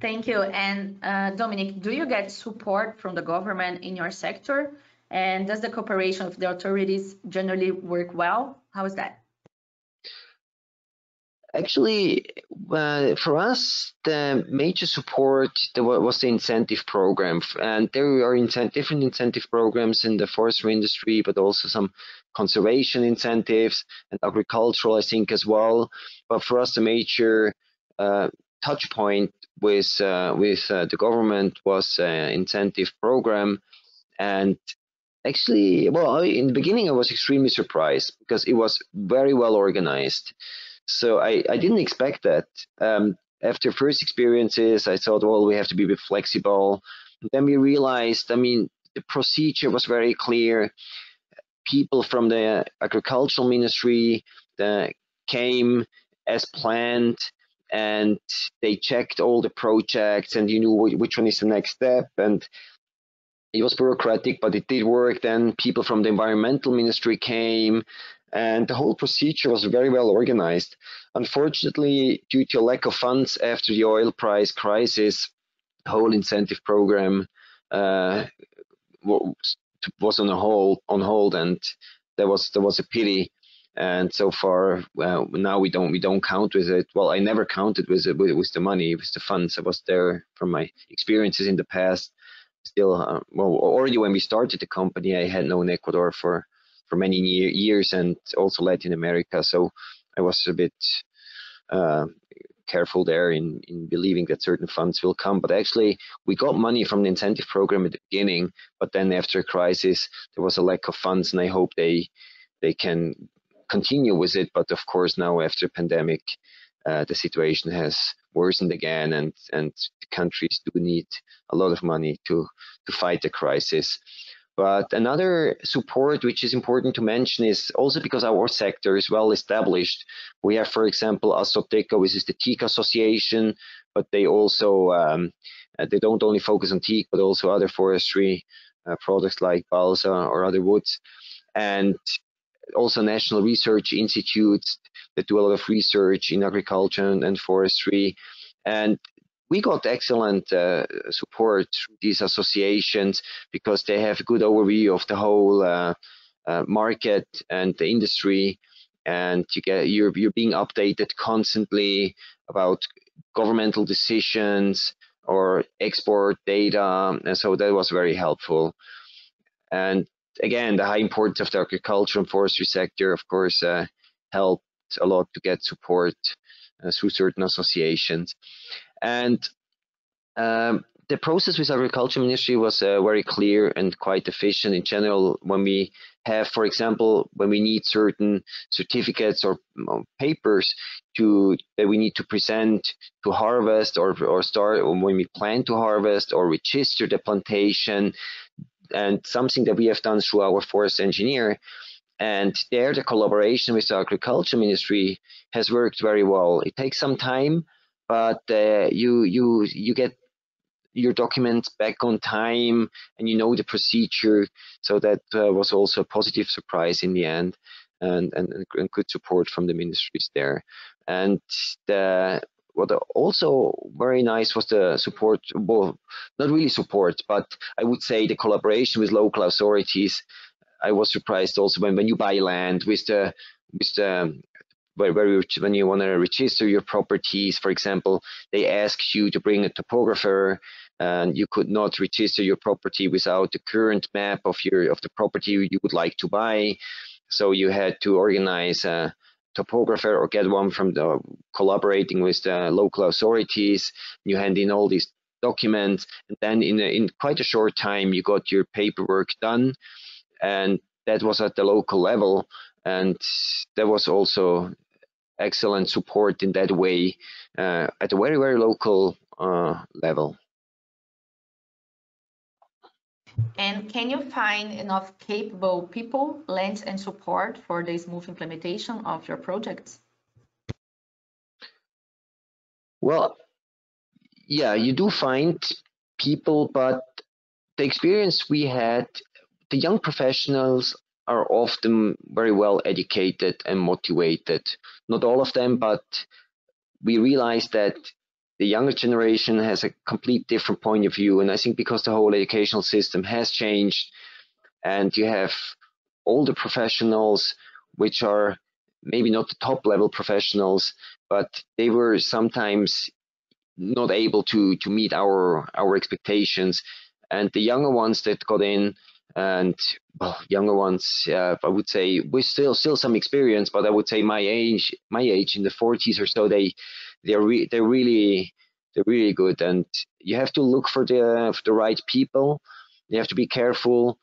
Thank you. And Dominic, do you get support from the government in your sector? And does the cooperation with the authorities generally work well? How is that? Actually, for us, the major support was the incentive program. And there are different incentive programs in the forestry industry, but also some conservation incentives and agricultural, I think, as well. But for us, the major touch point with the government was incentive program. And actually, well, in the beginning, I was extremely surprised because it was very well organized. So I didn't expect that. After first experiences, I thought, well, we have to be a bit flexible. And then we realized, the procedure was very clear. people from the agricultural ministry came as planned, and they checked all the projects, and you knew which one is the next step. And it was bureaucratic, but it did work. Then people from the environmental ministry came, and the whole procedure was very well organized. Unfortunately, due to a lack of funds after the oil price crisis, the whole incentive program was on hold, and there was a pity. And so far, now we don't count with it. Well, I never counted with it, with the money, with the funds. I was there from my experiences in the past. Still, well, already when we started the company, I had known Ecuador for many years, and also Latin America. So I was a bit careful there in believing that certain funds will come. But actually, we got money from the incentive program at the beginning, but then after a crisis, there was a lack of funds, and I hope they can continue with it. But of course, now after pandemic, the situation has worsened again, and the countries do need a lot of money to fight the crisis. But another support which is important to mention is also because our sector is well established. We have, for example, Azoteca, which is the teak association, but they also they don't only focus on teak, but also other forestry products like balsa or other woods, and also national research institutes that do a lot of research in agriculture and forestry. And we got excellent support from these associations because they have a good overview of the whole market and the industry, and you're being updated constantly about governmental decisions or export data, and so that was very helpful. And again, the high importance of the agriculture and forestry sector, of course, helped a lot to get support through certain associations. And the process with agriculture ministry was very clear and quite efficient in general. When we have, for example, when we need certain certificates or papers that we need to present to harvest or start, or when we plan to harvest or register the plantation, and something that we have done through our forest engineer. And there, the collaboration with the agriculture ministry has worked very well. It takes some time, but you get your documents back on time, and you know the procedure. So that was also a positive surprise in the end, and good support from the ministries there. And what also very nice was the support, well, not really support, but I would say the collaboration with local authorities. I was surprised also when you buy land when you want to register your properties, for example, they ask you to bring a topographer, and you could not register your property without the current map of the property you would like to buy. So you had to organize a topographer or get one from collaborating with the local authorities. You hand in all these documents, and then in quite a short time you got your paperwork done, and that was at the local level. And there was also excellent support in that way at a very, very local level. And can you find enough capable people, land, and support for the smooth implementation of your projects? Well, yeah, you do find people, but the experience we had, the young professionals are often very well educated and motivated. Not all of them, but we realize that the younger generation has a complete different point of view. And I think because the whole educational system has changed, and you have older professionals, which are maybe not the top level professionals, but they were sometimes not able to meet our expectations. And the younger ones that got in, and well, younger ones, I would say, with still some experience, but I would say my age in the 40s or so, they're really good. And you have to look for the right people. You have to be careful,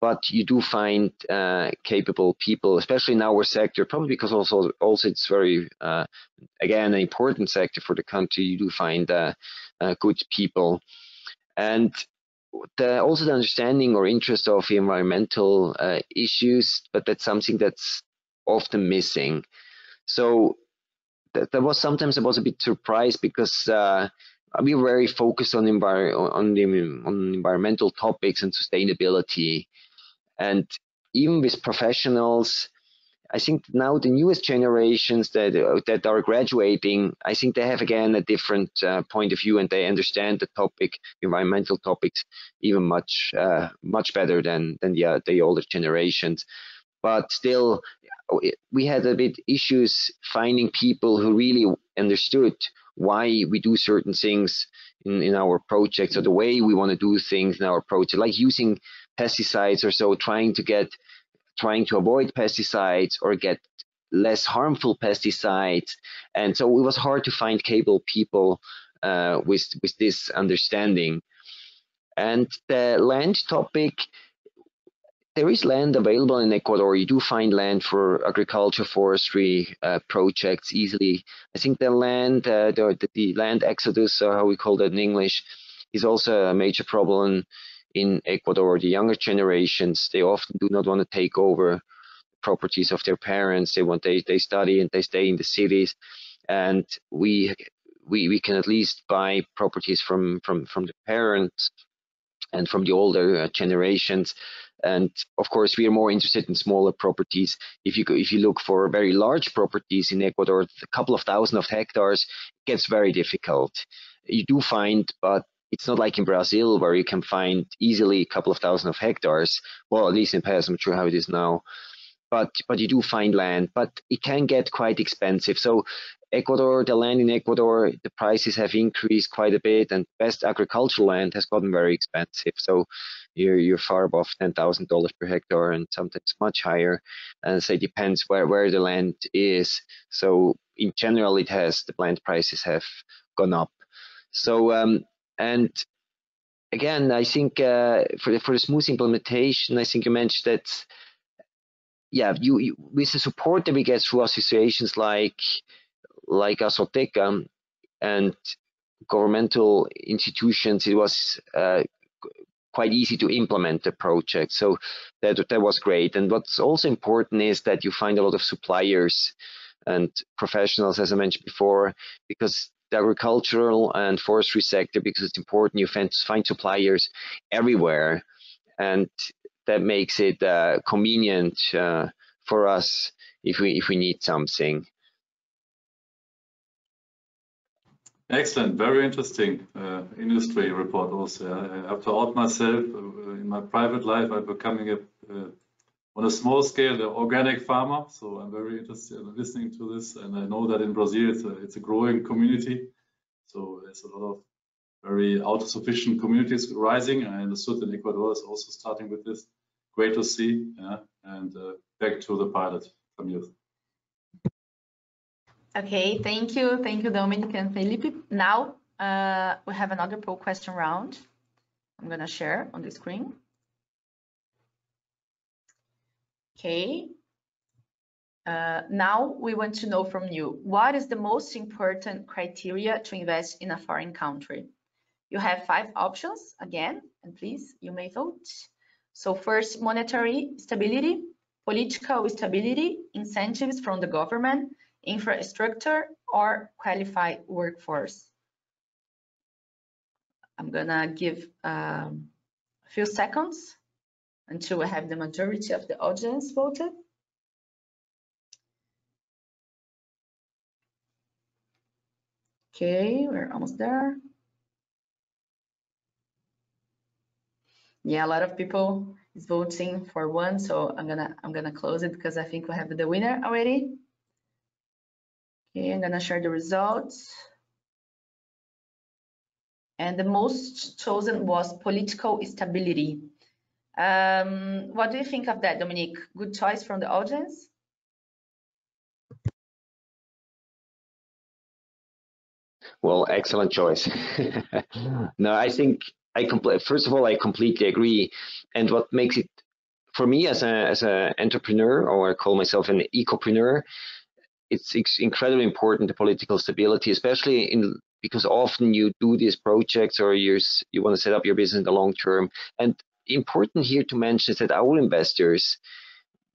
but you do find capable people, especially in our sector, probably because also it's very again an important sector for the country. You do find good people. And also the understanding or interest of environmental issues, but that's something that's often missing. So that was sometimes I was a bit surprised because we were very focused on environmental topics and sustainability, and even with professionals, I think now the newest generations that are graduating, I think they have again a different point of view, and they understand the topic, environmental topics, even much better than the older generations. But still, we had a bit issues finding people who really understood why we do certain things in our projects, or the way we want to do things in our project, like using pesticides or so, trying to avoid pesticides or get less harmful pesticides. And so it was hard to find capable people with this understanding. And the land topic, there is land available in Ecuador. You do find land for agriculture, forestry projects easily. I think the land, the land exodus, or how we call that in English, is also a major problem in Ecuador. The younger generations, they often do not want to take over properties of their parents. They study and they stay in the cities, and we can at least buy properties from the parents and from the older generations. And of course, we are more interested in smaller properties. If you look for very large properties in Ecuador, a couple of thousand of hectares, gets very difficult. You do find, but it's not like in Brazil where you can find easily a couple of thousand of hectares. Well, at least in the past, I'm not sure how it is now. But you do find land, but it can get quite expensive. So Ecuador, the land in Ecuador, the prices have increased quite a bit, and best agricultural land has gotten very expensive. So you're far above $10,000 per hectare, and sometimes much higher. And so it depends where the land is. So in general, the land prices have gone up. So and again, I think for the smooth implementation, I think you mentioned that. Yeah, you with the support that we get through associations like Azoteca and governmental institutions, it was quite easy to implement the project. So that was great. And what's also important is that you find a lot of suppliers and professionals, as I mentioned before, because the agricultural and forestry sector, because it's important, you find suppliers everywhere. And that makes it convenient for us if we need something. Excellent, very interesting industry report also. I have to out myself. In my private life, I'm becoming on a small scale, the organic farmer. So I'm very interested in listening to this. And I know that in Brazil, it's a growing community. So there's a lot of very autosufficient communities rising. I understood that Ecuador is also starting with this. Great to see. Yeah. And back to the pilot, Tamiris. Okay, thank you, Dominic and Philipp. Now we have another poll question round. I'm gonna share on the screen. Okay. Now we want to know from you, what is the most important criteria to invest in a foreign country? You have 5 options again, and please, you may vote. So first, monetary stability, political stability, incentives from the government, infrastructure, or qualified workforce. I'm gonna give a few seconds until we have the majority of the audience voted. Okay, we're almost there. Yeah, a lot of people is voting for one, so I'm gonna close it because I think we have the winner already. Okay, I'm gonna share the results. And the most chosen was political stability. What do you think of that, Dominique? Good choice from the audience? Well, excellent choice. No, I think first of all, I completely agree. And what makes it, for me as an entrepreneur, or I call myself an ecopreneur, it's incredibly important, the political stability, especially in because often you do these projects or you want to set up your business in the long term. And important here to mention is that our investors,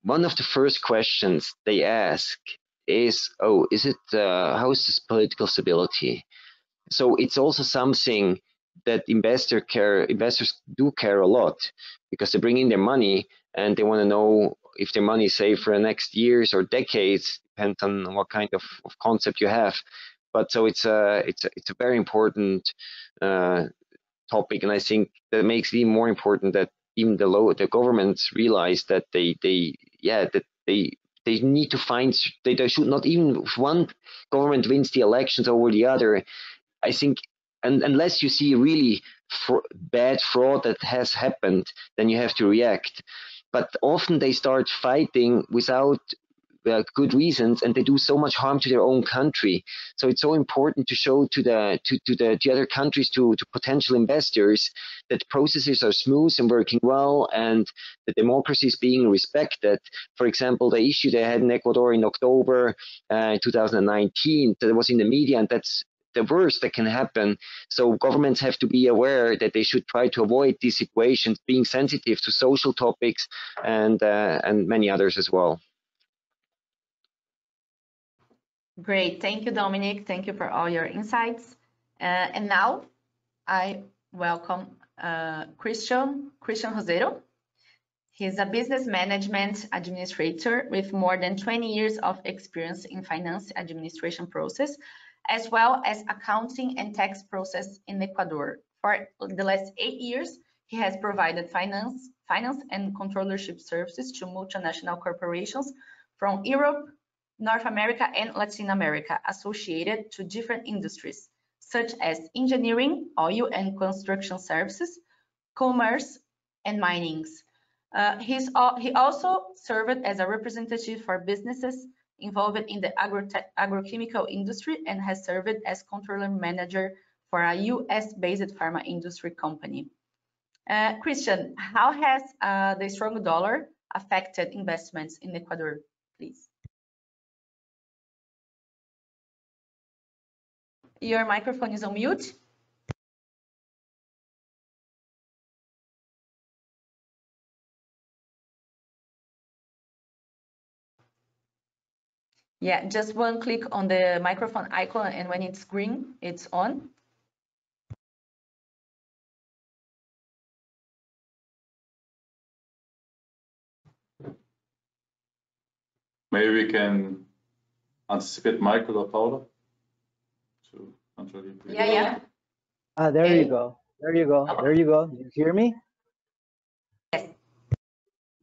one of the first questions they ask is, oh, how is this political stability? So it's also something that investors do care a lot, because they bring in their money and they want to know if their money is safe for the next years or decades, depends on what kind of concept you have. But so it's a very important topic, and I think that makes it even more important that even the governments realize that they need to find, they should not, even if one government wins the elections over the other, I think, and unless you see really bad fraud that has happened, then you have to react. But often they start fighting without good reasons, and they do so much harm to their own country. So it's so important to show to the other countries, to potential investors, that processes are smooth and working well, and the democracy is being respected. For example, the issue they had in Ecuador in October 2019, that was in the media, and that's the worst that can happen. So governments have to be aware that they should try to avoid these situations, being sensitive to social topics and many others as well. Great, thank you, Dominic. Thank you for all your insights. And now I welcome Christian Rosero. He's a business management administrator with more than 20 years of experience in finance administration process, as well as accounting and tax process in Ecuador. For the last 8 years, he has provided finance and controllership services to multinational corporations from Europe, North America, and Latin America, associated to different industries, such as engineering, oil and construction services, commerce, and minings. He also served as a representative for businesses involved in the agrochemical industry, and has served as controller manager for a US-based pharma industry company. Christian, how has the strong dollar affected investments in Ecuador, please? Your microphone is on mute. Yeah, just one click on the microphone icon, and when it's green, it's on. Maybe we can anticipate Michael or Paula to control you. Yeah. There you go. There you go. There you go. You hear me? Yes.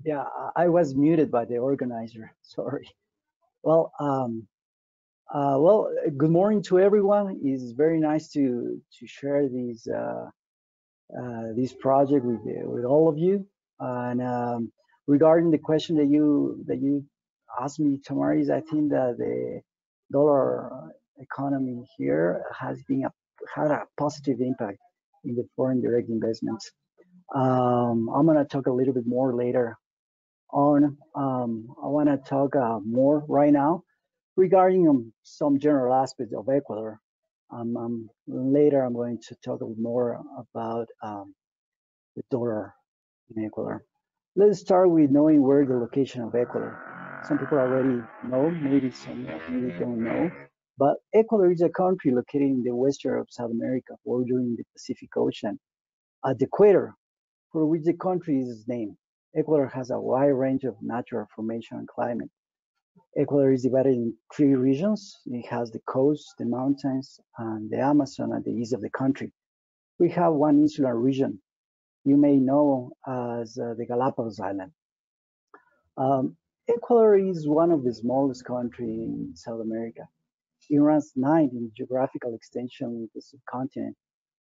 Yeah, I was muted by the organizer. Sorry. Well, good morning to everyone. It's very nice to share this project with all of you. And regarding the question that you asked me, Tamiris, I think that the dollar economy here has had a positive impact in the foreign direct investments. I'm going to talk a little bit more later on. I want to talk more right now regarding some general aspects of Ecuador. Later, I'm going to talk a little more about the dollar in Ecuador. Let's start with knowing where the location of Ecuador. Some people already know, maybe some maybe don't know, but Ecuador is a country located in the western of South America, bordering the Pacific Ocean, at the equator, for which the country is named. Ecuador has a wide range of natural formation and climate. Ecuador is divided in 3 regions. It has the coast, the mountains, and the Amazon at the east of the country. We have one insular region you may know as the Galapagos Island. Ecuador is one of the smallest countries in South America. It ranks 9th in geographical extension in the subcontinent,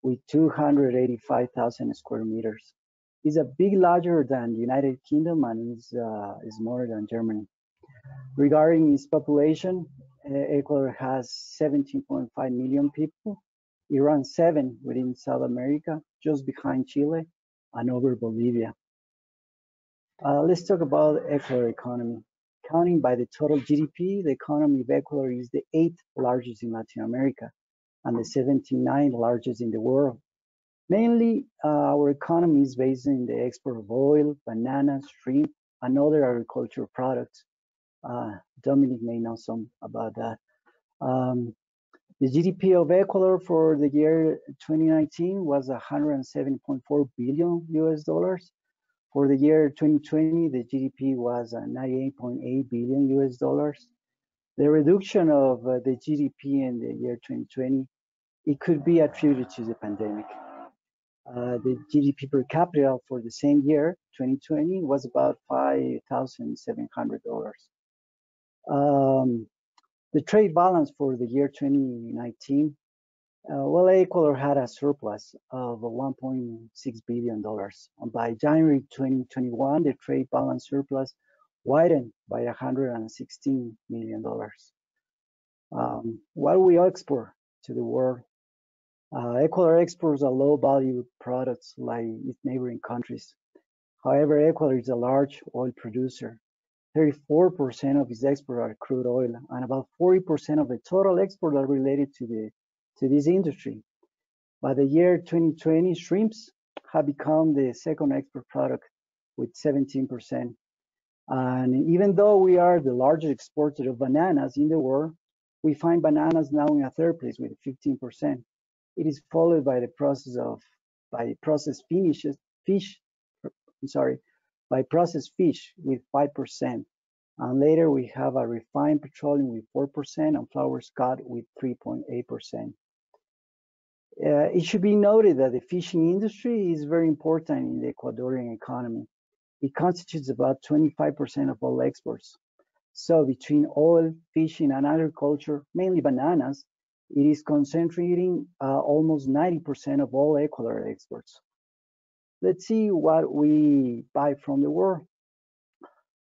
with 285,000 square meters. It's a bit larger than the United Kingdom and is smaller than Germany. Regarding its population, Ecuador has 17.5 million people. It ranks 7th within South America, just behind Chile and over Bolivia. Let's talk about Ecuador economy. Counting by the total GDP, the economy of Ecuador is the 8th largest in Latin America and the 79th largest in the world. Mainly, our economy is based in the export of oil, bananas, shrimp, and other agricultural products. Dominic may know some about that. The GDP of Ecuador for the year 2019 was 107.4 billion US dollars. For the year 2020, the GDP was 98.8 billion US dollars. The reduction of the GDP in the year 2020, it could be attributed to the pandemic. The GDP per capita for the same year, 2020, was about $5,700. The trade balance for the year 2019, well, Ecuador had a surplus of $1.6 billion. And by January 2021, the trade balance surplus widened by $116 million. What we export to the world, Ecuador exports a low-value products like its neighboring countries. However, Ecuador is a large oil producer. 34% of its exports are crude oil, and about 40% of the total exports are related to this industry. By the year 2020, shrimps have become the second export product with 17%. And even though we are the largest exporter of bananas in the world, we find bananas now in a third place with 15%. It is followed by the processed fish with 5%. And later we have a refined petroleum with 4% and flour scotch with 3.8%. It should be noted that the fishing industry is very important in the Ecuadorian economy. It constitutes about 25% of all exports. So between oil, fishing, and agriculture, mainly bananas, it is concentrating almost 90% of all Ecuador exports. Let's see what we buy from the world.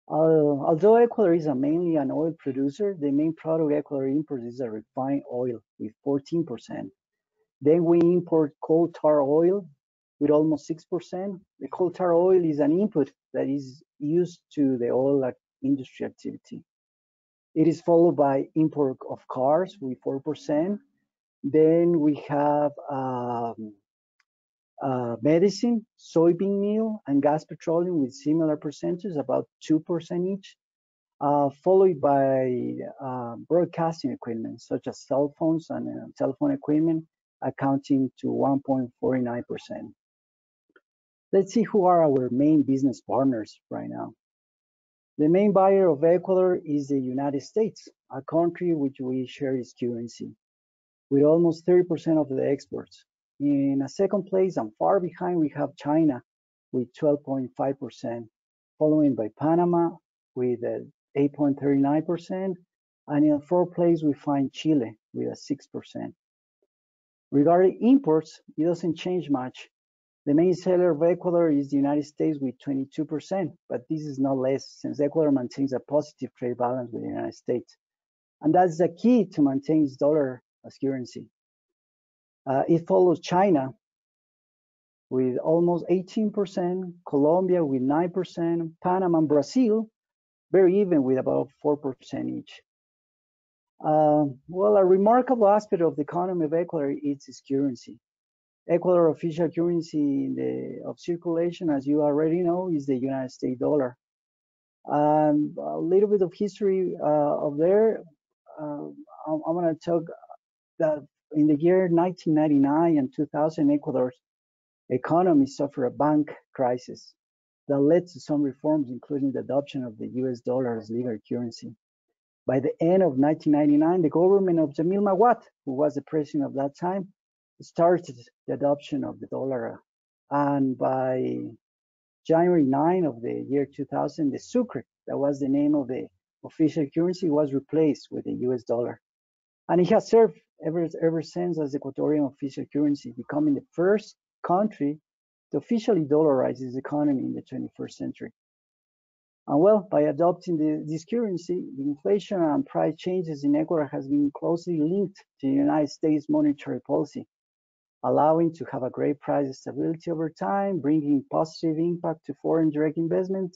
Although Ecuador is mainly an oil producer, the main product Ecuador imports is a refined oil with 14%. Then we import coal tar oil with almost 6%. The coal tar oil is an input that is used to the oil industry activity. It is followed by import of cars with 4%. Then we have medicine, soybean meal, and gas petroleum with similar percentages, about 2% each, followed by broadcasting equipment such as cell phones and telephone equipment, accounting to 1.49%. Let's see who are our main business partners right now. The main buyer of Ecuador is the United States, a country which we share its currency, with almost 30% of the exports. In a second place and far behind, we have China with 12.5%, following by Panama with 8.39%, and in fourth place, we find Chile with a 6%. Regarding imports, it doesn't change much. The main seller of Ecuador is the United States with 22%, but this is not less since Ecuador maintains a positive trade balance with the United States. And that's the key to maintain its dollar as currency. It follows China with almost 18%, Colombia with 9%, Panama and Brazil very even with about 4% each. Well, a remarkable aspect of the economy of Ecuador is its currency. Ecuador official currency of circulation, as you already know, is the United States dollar. A little bit of history of there. I'm going to talk that in the year 1999 and 2000, Ecuador's economy suffered a bank crisis that led to some reforms, including the adoption of the US dollar as legal currency. By the end of 1999, the government of Jamil Mahuad, who was the president of that time, started the adoption of the dollar. And by January 9 of the year 2000, the sucre, that was the name of the official currency, was replaced with the US dollar. And it has served ever since as Ecuadorian official currency, becoming the first country to officially dollarize its economy in the 21st century. And well, by adopting this currency, the inflation and price changes in Ecuador has been closely linked to the United States monetary policy, allowing to have a great price stability over time, bringing positive impact to foreign direct investment,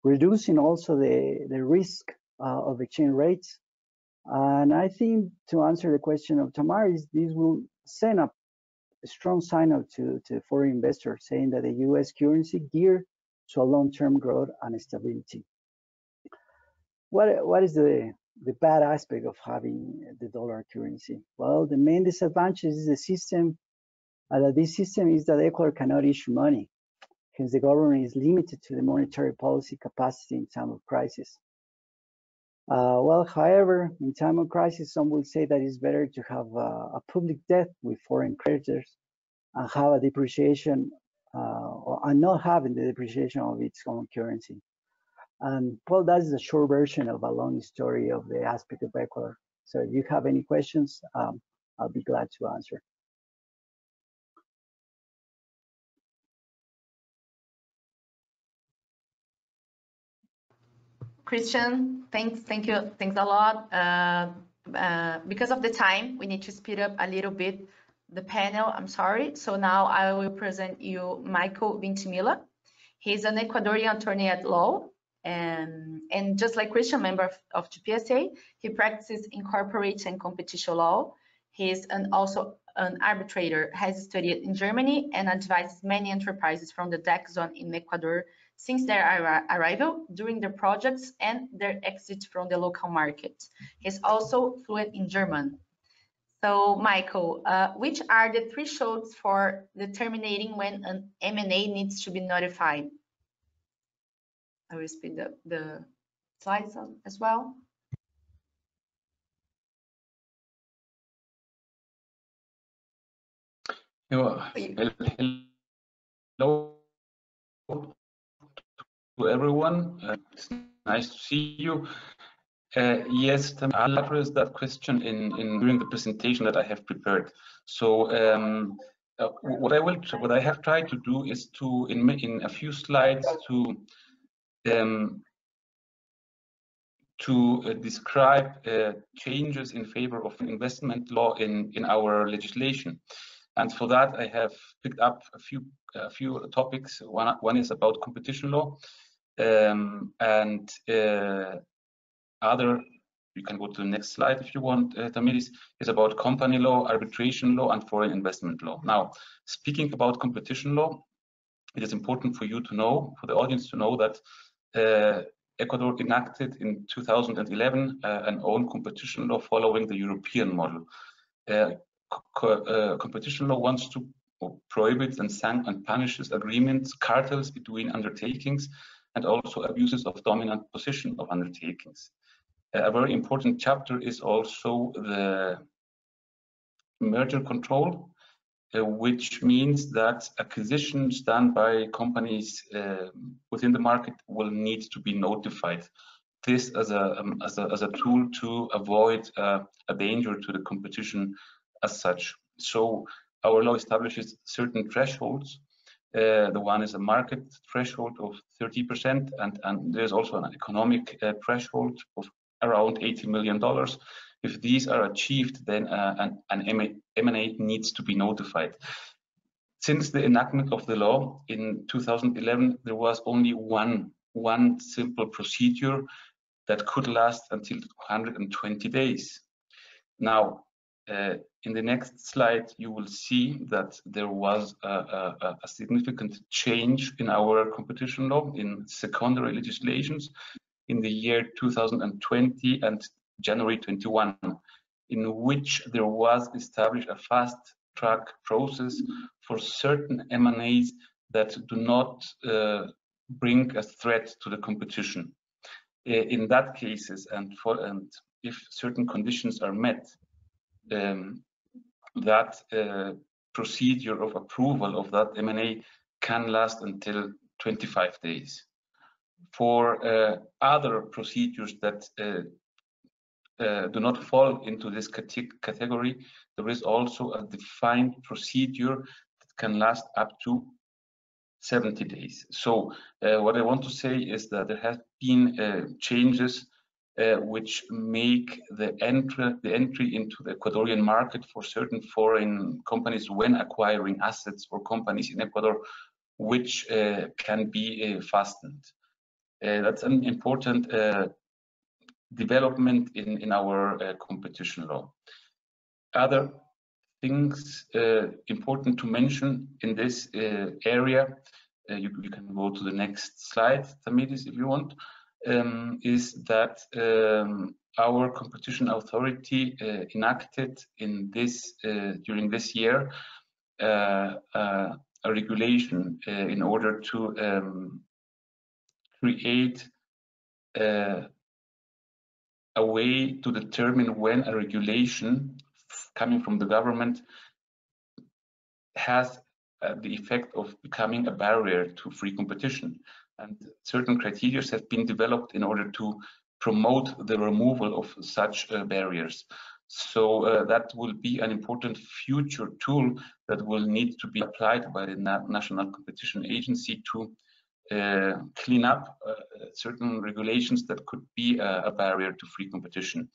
reducing also the risk of exchange rates, And I think to answer the question of Tamiris, this will send up a strong signal to foreign investors saying that the US currency geared to a long-term growth and stability. What is the bad aspect of having the dollar currency? Well, the main disadvantage is the system. This system is that Ecuador cannot issue money. Hence, the government is limited to the monetary policy capacity in time of crisis. Well, however, in time of crisis, some will say that it's better to have a public debt with foreign creditors and have a depreciation and not having the depreciation of its own currency. And well, that's the short version of a long story of the aspect of Ecuador. So if you have any questions, I'll be glad to answer. Christian, thanks a lot. Because of the time, we need to speed up a little bit the panel. I'm sorry. So now I will present you Michael Vintimilla. He's an Ecuadorian attorney at law, and just like Christian, member of GPSA, he practices in corporate and competition law. He's also an arbitrator, has studied in Germany and advises many enterprises from the DAC zone in Ecuador since their arrival, during their projects, and their exit from the local market. He's also fluent in German. So, Michael, which are the thresholds for determining when an M&A needs to be notified? I will speed up the slides as well. Hello to everyone. It's nice to see you. Yes, I'll address that question during the presentation that I have prepared. So what I have tried to do is to in a few slides to describe changes in favor of investment law in our legislation. And for that, I have picked up a few topics. One is about competition law, and other, you can go to the next slide if you want, Tamiris, is about company law, arbitration law, and foreign investment law. Now, speaking about competition law, it is important for you to know, for the audience to know that Ecuador enacted in 2011 an own competition law following the European model. Competition law wants to prohibit and punishes agreements, cartels between undertakings, and also abuses of dominant position of undertakings. A very important chapter is also the merger control, which means that acquisitions done by companies within the market will need to be notified. This as a tool to avoid a danger to the competition as such. So our law establishes certain thresholds. The one is a market threshold of 30%, and there's also an economic threshold of around $80 million. If these are achieved, then an M&A needs to be notified. Since the enactment of the law in 2011, there was only one simple procedure that could last until 120 days. Now, in the next slide, you will see that there was a significant change in our competition law in secondary legislations in the year 2020 and January 21, in which there was established a fast-track process for certain M&As that do not bring a threat to the competition. In that cases, and if certain conditions are met, that procedure of approval of that M&A can last until 25 days. For other procedures that do not fall into this category, there is also a defined procedure that can last up to 70 days. So what I want to say is that there have been changes which make the entry into the Ecuadorian market for certain foreign companies when acquiring assets or companies in Ecuador, which can be fastened. That's an important development in our competition law. Other things important to mention in this area, you can go to the next slide, Tamiris, if you want, is that our competition authority enacted in this during this year a regulation in order to create a way to determine when a regulation coming from the government has the effect of becoming a barrier to free competition. And certain criteria have been developed in order to promote the removal of such barriers. So that will be an important future tool that will need to be applied by the National Competition Agency to clean up certain regulations that could be a barrier to free competition.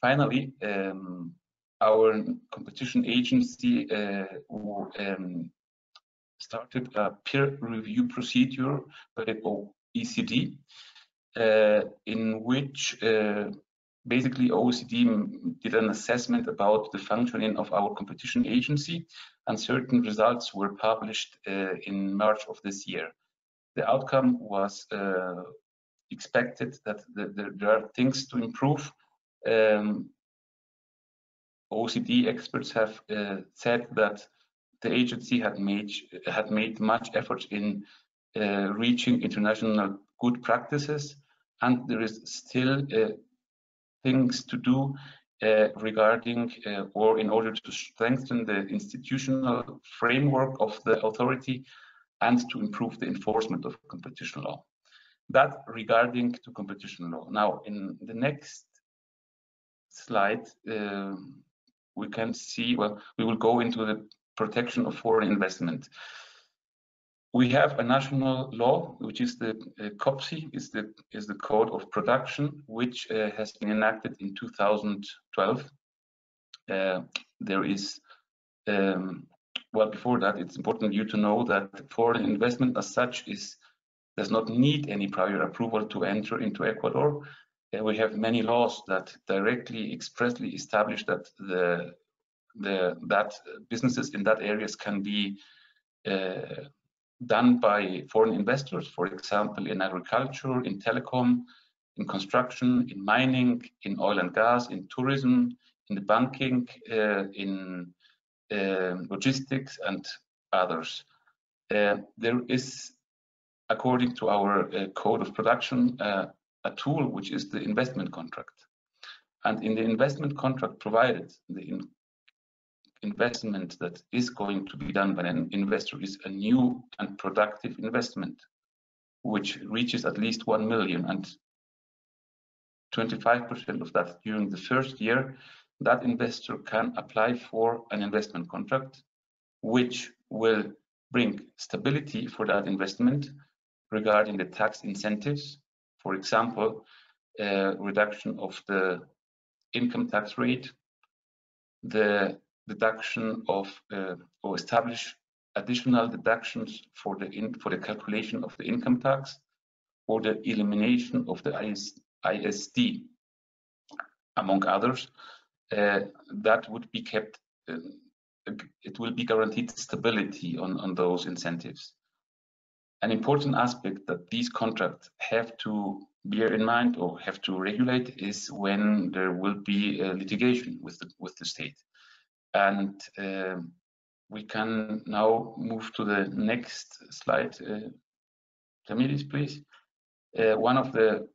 Finally, our competition agency started a peer review procedure by the OECD, in which basically OECD did an assessment about the functioning of our competition agency, and certain results were published in March of this year. The outcome was expected that there are things to improve. OECD experts have said that the agency had made much effort in reaching international good practices, and there is still things to do regarding or in order to strengthen the institutional framework of the authority and to improve the enforcement of competition law. That regarding to competition law. Now, in the next slide, we can see, well, we will go into the protection of foreign investment. We have a national law, which is the COPSI, is the Code of Production, which has been enacted in 2012. There is, well, before that, it's important you to know that foreign investment as such does not need any prior approval to enter into Ecuador. We have many laws that directly expressly establish that that businesses in that areas can be done by foreign investors, for example, in agriculture, in telecom, in construction, in mining, in oil and gas, in tourism, in the banking, in logistics, and others. There is, according to our Code of Production, a tool which is the investment contract. And in the investment contract provided, the investment that is going to be done by an investor is a new and productive investment, which reaches at least 1 million, and 25% of that during the first year, that investor can apply for an investment contract, which will bring stability for that investment regarding the tax incentives. For example, reduction of the income tax rate, the deduction of or establish additional deductions for the calculation of the income tax, or the elimination of the ISD, among others. That would be kept. It will be guaranteed stability on those incentives. An important aspect that these contracts have to bear in mind or have to regulate is when there will be litigation with the state. And we can now move to the next slide. Tamiris, please. One of the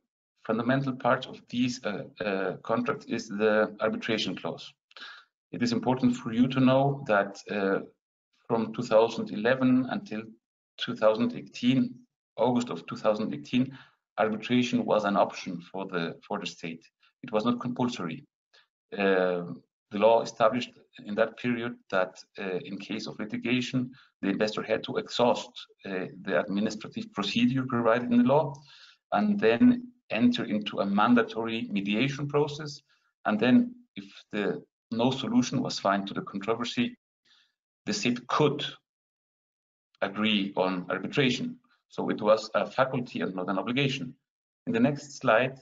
fundamental parts of these contracts is the arbitration clause. It is important for you to know that from 2011 until 2018, August of 2018, arbitration was an option for the state. It was not compulsory. The law established in that period that in case of litigation, the investor had to exhaust the administrative procedure provided in the law, and then enter into a mandatory mediation process. And then if no solution was found to the controversy, the state could agree on arbitration. So it was a faculty and not an obligation. In the next slide,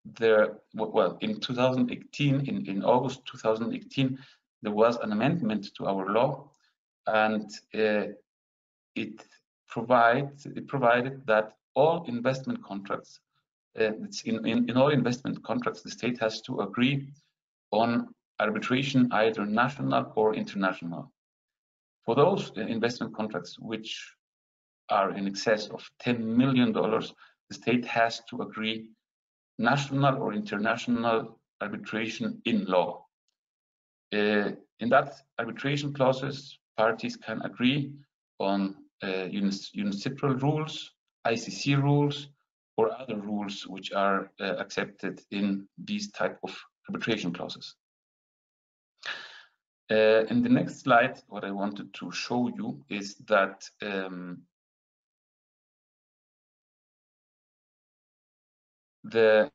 in 2018, in August 2018, there was an amendment to our law, and it provided that all investment contracts, in all investment contracts, the state has to agree on arbitration, either national or international. For those investment contracts which are in excess of $10 million, the state has to agree national or international arbitration in law. In that arbitration clauses, parties can agree on municipal rules, ICC rules, or other rules which are accepted in these type of arbitration clauses. In the next slide, what I wanted to show you is that the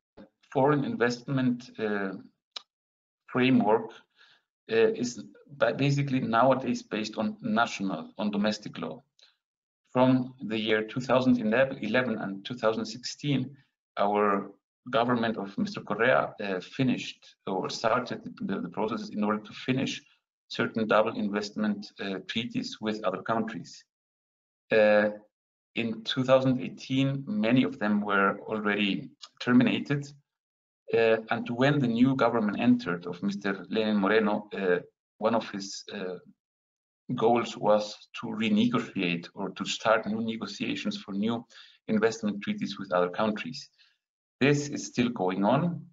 foreign investment framework is basically nowadays based on domestic law. From the year 2011 and 2016, our government of Mr. Correa finished or started the process in order to finish certain double investment treaties with other countries. In 2018, many of them were already terminated. And when the new government entered of Mr. Lenin Moreno, one of his goals was to renegotiate or to start new negotiations for new investment treaties with other countries. This is still going on,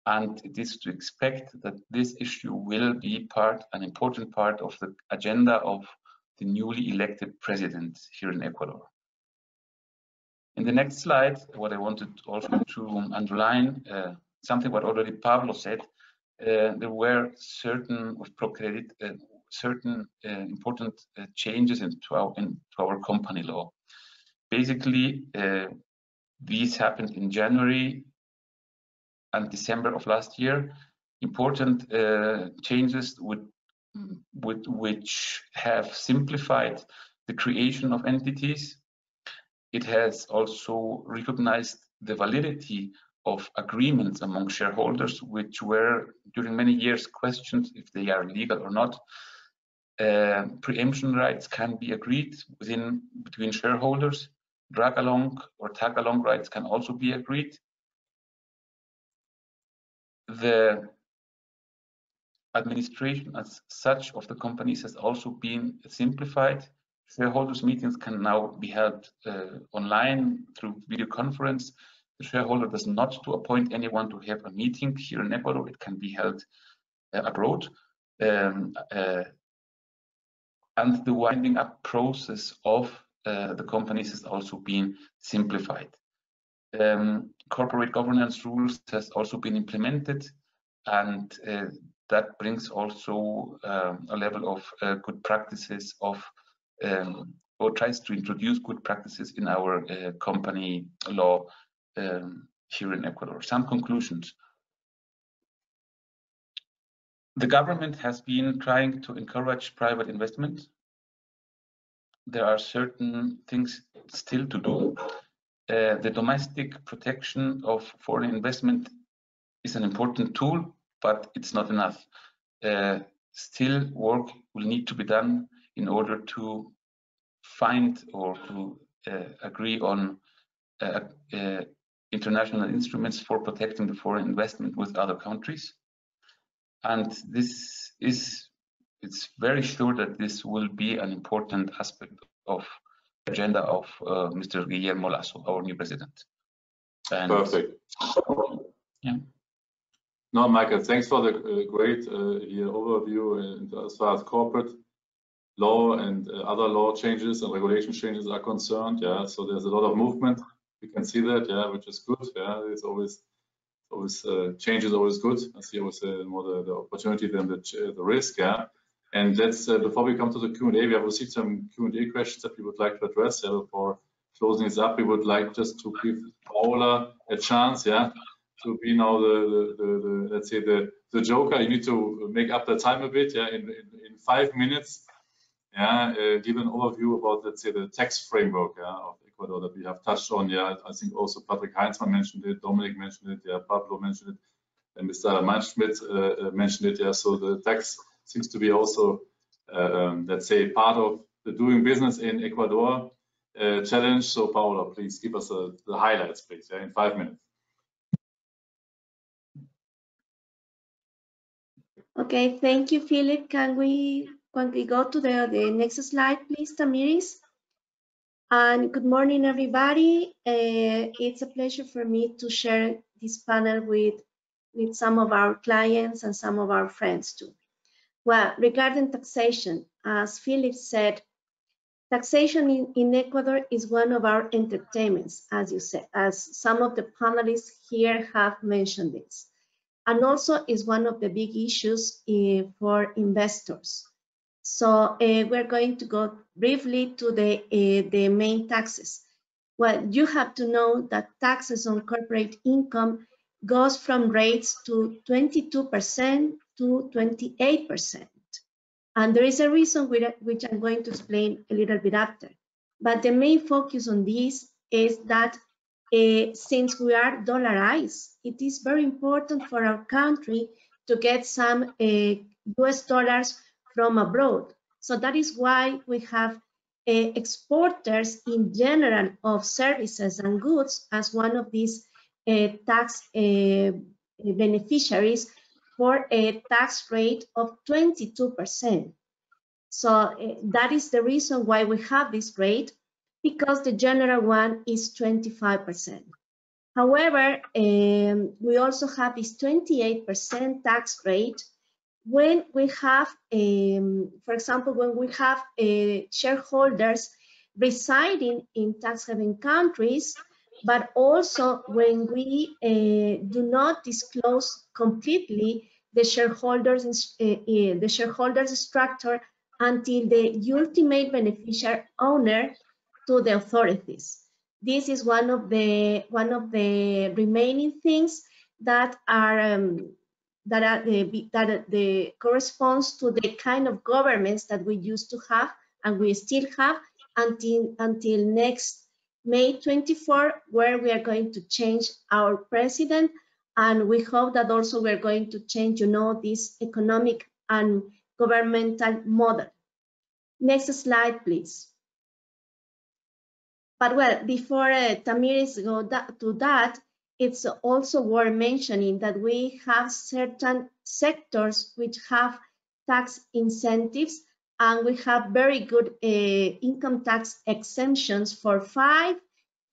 and it is to expect that this issue will be an important part of the agenda of the newly elected president here in Ecuador. In the next slide, what I wanted also to underline, something what already Pablo said, there were certain important changes into our company law. Basically, these happened in January and December of last year. Important changes which have simplified the creation of entities. It has also recognized the validity of agreements among shareholders, which were during many years questioned if they are legal or not. Preemption rights can be agreed between shareholders. Drag along or tag along rights can also be agreed. The administration as such of the companies has also been simplified. Shareholders meetings can now be held online through video conference. The shareholder does not to appoint anyone to have a meeting here in Ecuador. It can be held abroad. And the winding up process of the companies has also been simplified. Corporate governance rules has also been implemented, and that brings also a level of good practices or tries to introduce good practices in our company law here in Ecuador. Some conclusions. The government has been trying to encourage private investment. There are certain things still to do. The domestic protection of foreign investment is an important tool, but it's not enough. Still, work will need to be done in order to find or to agree on international instruments for protecting the foreign investment with other countries. And it's very sure that this will be an important aspect of the agenda of Mr. Guillermo Lasso, our new president. And perfect. Yeah. No, Michael, thanks for the great overview as far as corporate law and other law changes and regulation changes are concerned. Yeah, so there's a lot of movement. We can see that, yeah, which is good. Yeah, it's always change is always good. I see always more the opportunity than the risk. Yeah, and let's before we come to the Q&A, we have received some Q&A questions that we would like to address. Yeah, before closing this up, we would like just to give Paola a chance. Yeah, to be now the let's say the joker. You need to make up the time a bit. Yeah, in 5 minutes. Yeah, give an overview about, let's say, the tax framework, yeah, of Ecuador that we have touched on. Yeah, I think also Patrick Heinzmann mentioned it, Dominic mentioned it, yeah, Pablo mentioned it, and Mr. Meinlschmidt mentioned it. Yeah, so the tax seems to be also, let's say, part of the doing business in Ecuador challenge. So, Paola, please give us the highlights, please, yeah, in 5 minutes. Okay, thank you, Philip. Can we go to the next slide, please, Tamiris? And good morning, everybody. It's a pleasure for me to share this panel with some of our clients and some of our friends too. Well, regarding taxation, as Philip said, taxation in Ecuador is one of our entertainments, as you said, as some of the panelists here have mentioned this. And also is one of the big issues for investors. So we're going to go briefly to the main taxes. Well, you have to know that taxes on corporate income goes from rates to 22% to 28%. And there is a reason which I'm going to explain a little bit after. But the main focus on this is that since we are dollarized, it is very important for our country to get some US dollars from abroad. So that is why we have exporters in general of services and goods as one of these tax beneficiaries for a tax rate of 22%. So that is the reason why we have this rate, because the general one is 25%. However, we also have this 28% tax rate when we have, for example, when we have shareholders residing in tax haven countries, but also when we do not disclose completely the shareholders structure until the ultimate beneficiary owner to the authorities. This is one of the remaining things that are that corresponds to the kind of governments that we used to have and we still have until next May 24, where we are going to change our president, and we hope that also we're going to change, you know, this economic and governmental model. Next slide, please. But well, before Tamiris go to that, it's also worth mentioning that we have certain sectors which have tax incentives, and we have very good income tax exemptions for 5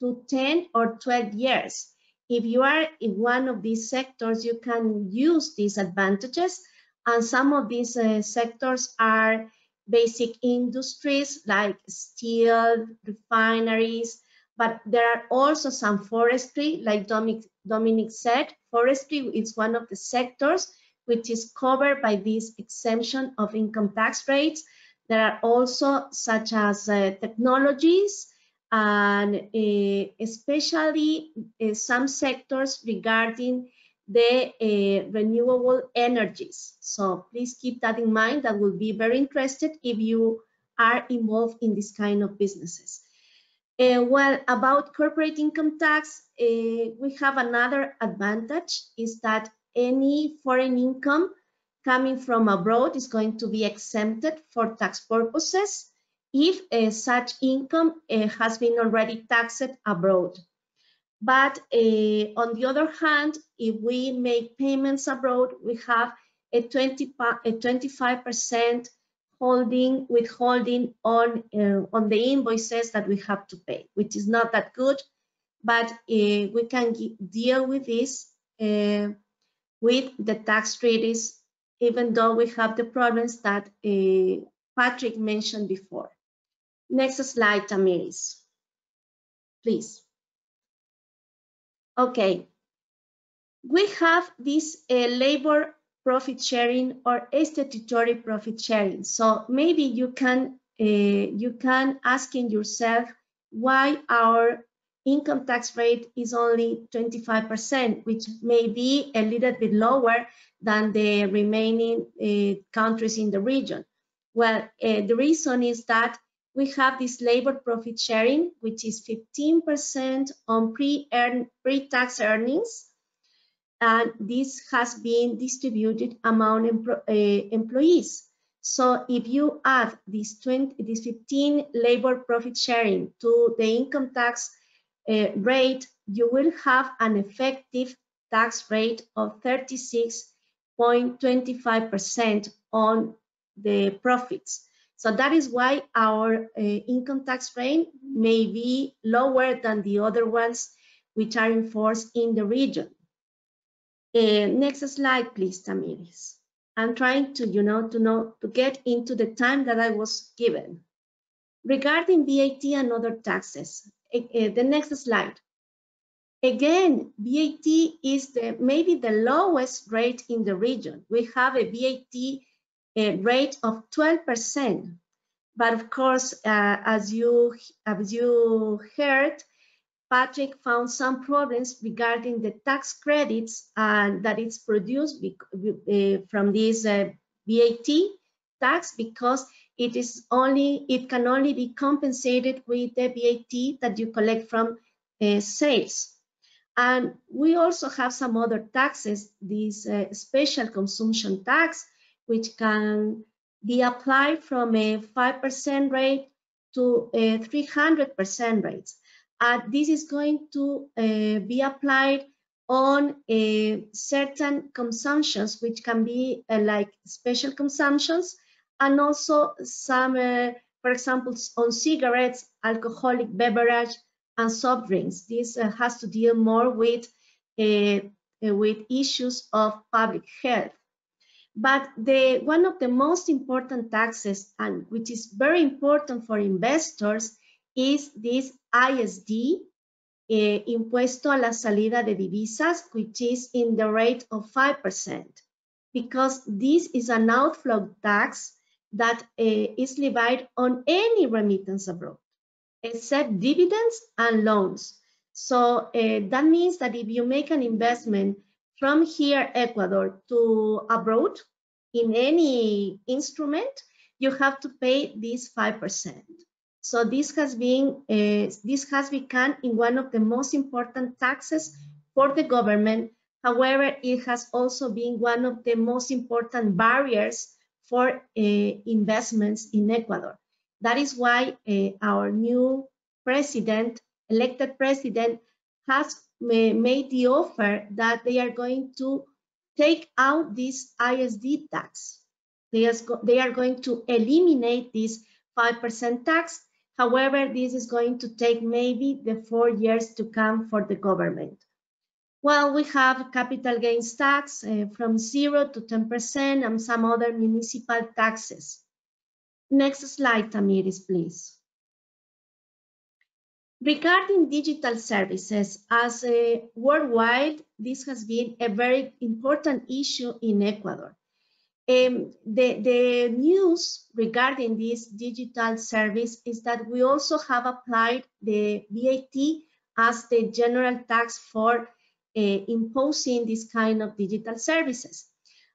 to 10 or 12 years. If you are in one of these sectors, you can use these advantages, and some of these sectors are basic industries like steel, refineries, but there are also some forestry, like Dominic said. Forestry is one of the sectors which is covered by this exemption of income tax rates. There are also such as technologies and especially some sectors regarding the renewable energies. So please keep that in mind. That will be very interested if you are involved in this kind of businesses. Well, about corporate income tax, we have another advantage, is that any foreign income coming from abroad is going to be exempted for tax purposes if such income has been already taxed abroad. But on the other hand, if we make payments abroad, we have a 25% withholding on the invoices that we have to pay, which is not that good, but we can deal with this with the tax treaties, even though we have the problems that Patrick mentioned before. Next slide, Tamiris, please. Okay, we have this labor profit sharing or statutory profit sharing. So maybe you can asking yourself why our income tax rate is only 25%, which may be a little bit lower than the remaining countries in the region. Well, the reason is that we have this labor profit sharing, which is 15% on pre-tax earnings. And this has been distributed among employees. So if you add this 15 labor profit sharing to the income tax rate, you will have an effective tax rate of 36.25% on the profits. So that is why our income tax rate may be lower than the other ones which are enforced in the region. Next slide, please, Tamiris. I'm trying to, to get into the time that I was given. Regarding VAT and other taxes, the next slide. Again, VAT is maybe the lowest rate in the region. We have a VAT rate of 12%. But of course, as you heard, Patrick found some problems regarding the tax credits that is produced from this VAT tax, because it can only be compensated with the VAT that you collect from sales. And we also have some other taxes, this special consumption tax, which can be applied from a 5% rate to a 300% rates. This is going to be applied on certain consumptions, which can be like special consumptions, and also some, for example, on cigarettes, alcoholic beverage, and soft drinks. This has to deal more with issues of public health. But one of the most important taxes, and which is very important for investors, is this ISD, Impuesto a la Salida de Divisas, which is in the rate of 5%, because this is an outflow tax that is levied on any remittance abroad, except dividends and loans. So that means that if you make an investment from here, Ecuador, to abroad in any instrument, you have to pay this 5%. So this has become in one of the most important taxes for the government. However, it has also been one of the most important barriers for investments in Ecuador. That is why our new president, elected president, has made the offer that they are going to take out this ISD tax. They are going to eliminate this 5% tax. However, this is going to take maybe the 4 years to come for the government. Well, we have capital gains tax from 0 to 10% and some other municipal taxes. Next slide, Tamiris, please. Regarding digital services, as worldwide, this has been a very important issue in Ecuador. The news regarding this digital service is that we also have applied the VAT as the general tax for imposing this kind of digital services.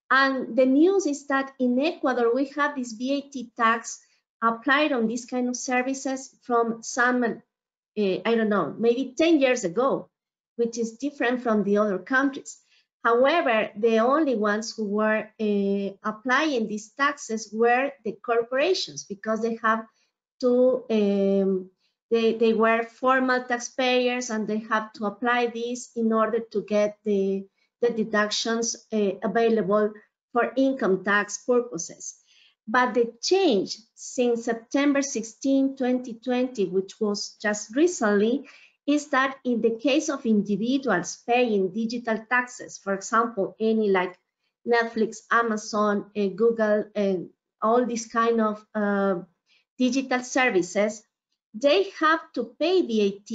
And the news is that in Ecuador, we have this VAT tax applied on this kind of services from some, I don't know, maybe 10 years ago, which is different from the other countries. However, the only ones who were applying these taxes were the corporations, because they have to, they were formal taxpayers and they have to apply this in order to get the deductions available for income tax purposes. But the change since September 16, 2020, which was just recently, is that in the case of individuals paying digital taxes, for example, any like Netflix, Amazon, Google, and all these kind of digital services, they have to pay VAT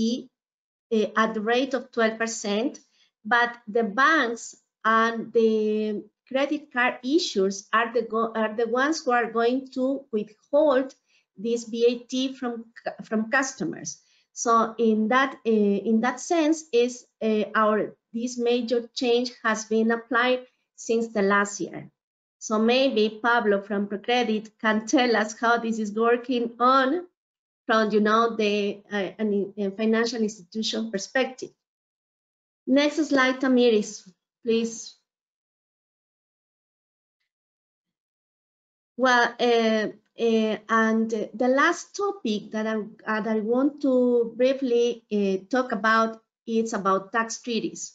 at the rate of 12%, but the banks and the credit card issuers are the ones who are going to withhold this VAT from customers. So in that sense, this major change has been applied since the last year. So maybe Pablo from ProCredit can tell us how this is working on from the a financial institution perspective. Next slide, Tamiris, please. Well, and the last topic that I want to briefly talk about is about tax treaties.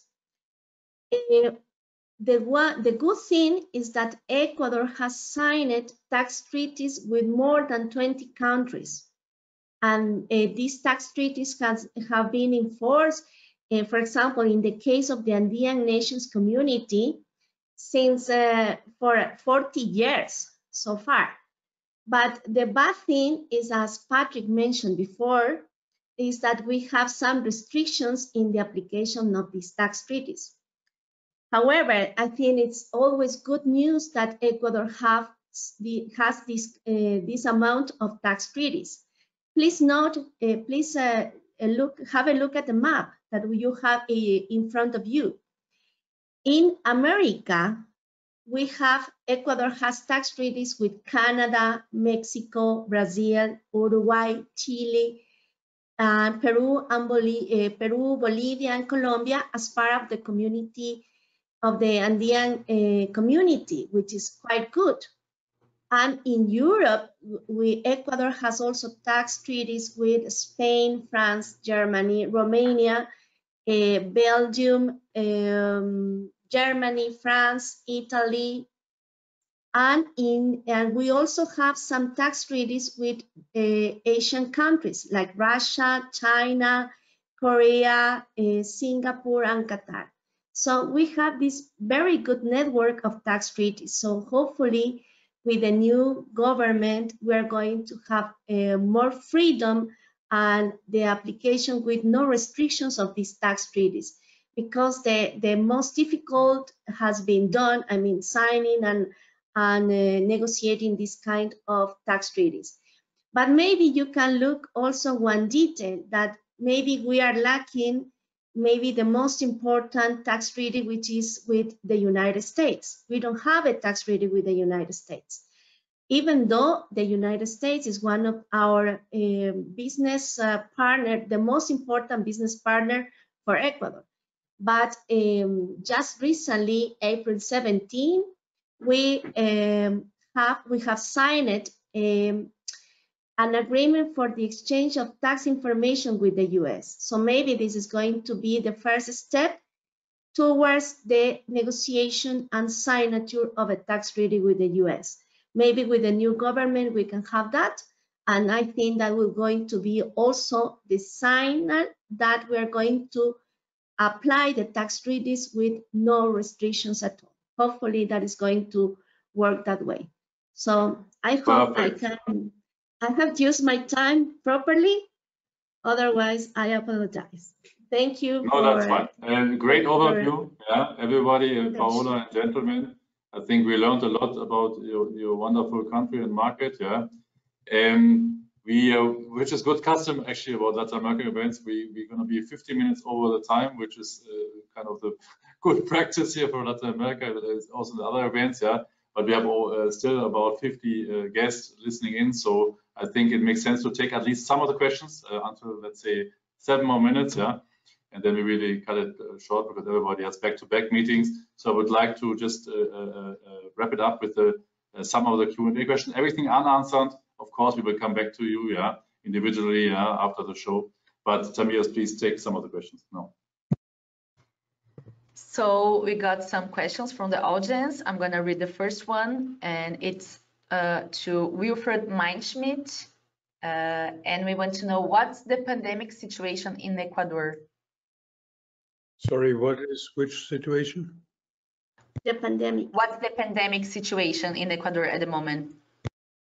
The good thing is that Ecuador has signed tax treaties with more than 20 countries. And these tax treaties have been enforced, for example, in the case of the Andean Nations Community, since for 40 years so far. But the bad thing is, as Patrick mentioned before, is that we have some restrictions in the application of these tax treaties. However, I think it's always good news that Ecuador has this amount of tax treaties. Please note, have a look at the map that you have in front of you. In America, Ecuador has tax treaties with Canada, Mexico, Brazil, Uruguay, Chile, Peru, Bolivia, and Colombia as part of the community of the Andean community, which is quite good. And in Europe, Ecuador has also tax treaties with Spain, France, Germany, Romania, Belgium, Germany, France, Italy, and we also have some tax treaties with Asian countries like Russia, China, Korea, Singapore, and Qatar. So we have this very good network of tax treaties. So hopefully, with the new government, we are going to have more freedom and the application with no restrictions of these tax treaties, because the most difficult has been done, I mean, signing and negotiating this kind of tax treaties. But maybe you can look also one detail that maybe we are lacking, maybe the most important tax treaty, which is with the United States. We don't have a tax treaty with the United States, even though the United States is one of our business partner, the most important business partner for Ecuador. But just recently, April 17, we have signed an agreement for the exchange of tax information with the US. So maybe this is going to be the first step towards the negotiation and signature of a tax treaty with the US. Maybe with the new government, we can have that. And I think that we're going to be also the sign that we're going to apply the tax treaties with no restrictions at all. Hopefully that is going to work that way. So I hope I have used my time properly. Otherwise, I apologize. Thank you. No, that's fine. And great overview, yeah, everybody, Paola and gentlemen. I think we learned a lot about your wonderful country and market, yeah. Which is good custom actually about Latin American events. We're going to be 50 minutes over the time, which is kind of the good practice here for Latin America. Also the other events, yeah. But we have still about 50 guests listening in, so I think it makes sense to take at least some of the questions until, let's say, 7 more minutes, yeah. And then we really cut it short because everybody has back-to-back meetings. So I would like to just wrap it up with some of the Q&A questions. Everything unanswered, of course, we will come back to you, yeah, individually, yeah, after the show. But Tamiris, please take some of the questions now. So we got some questions from the audience. I'm going to read the first one, and it's to Wilfried Meinlschmidt. And we want to know, what's the pandemic situation in Ecuador? Sorry, which situation? The pandemic. What's the pandemic situation in Ecuador at the moment?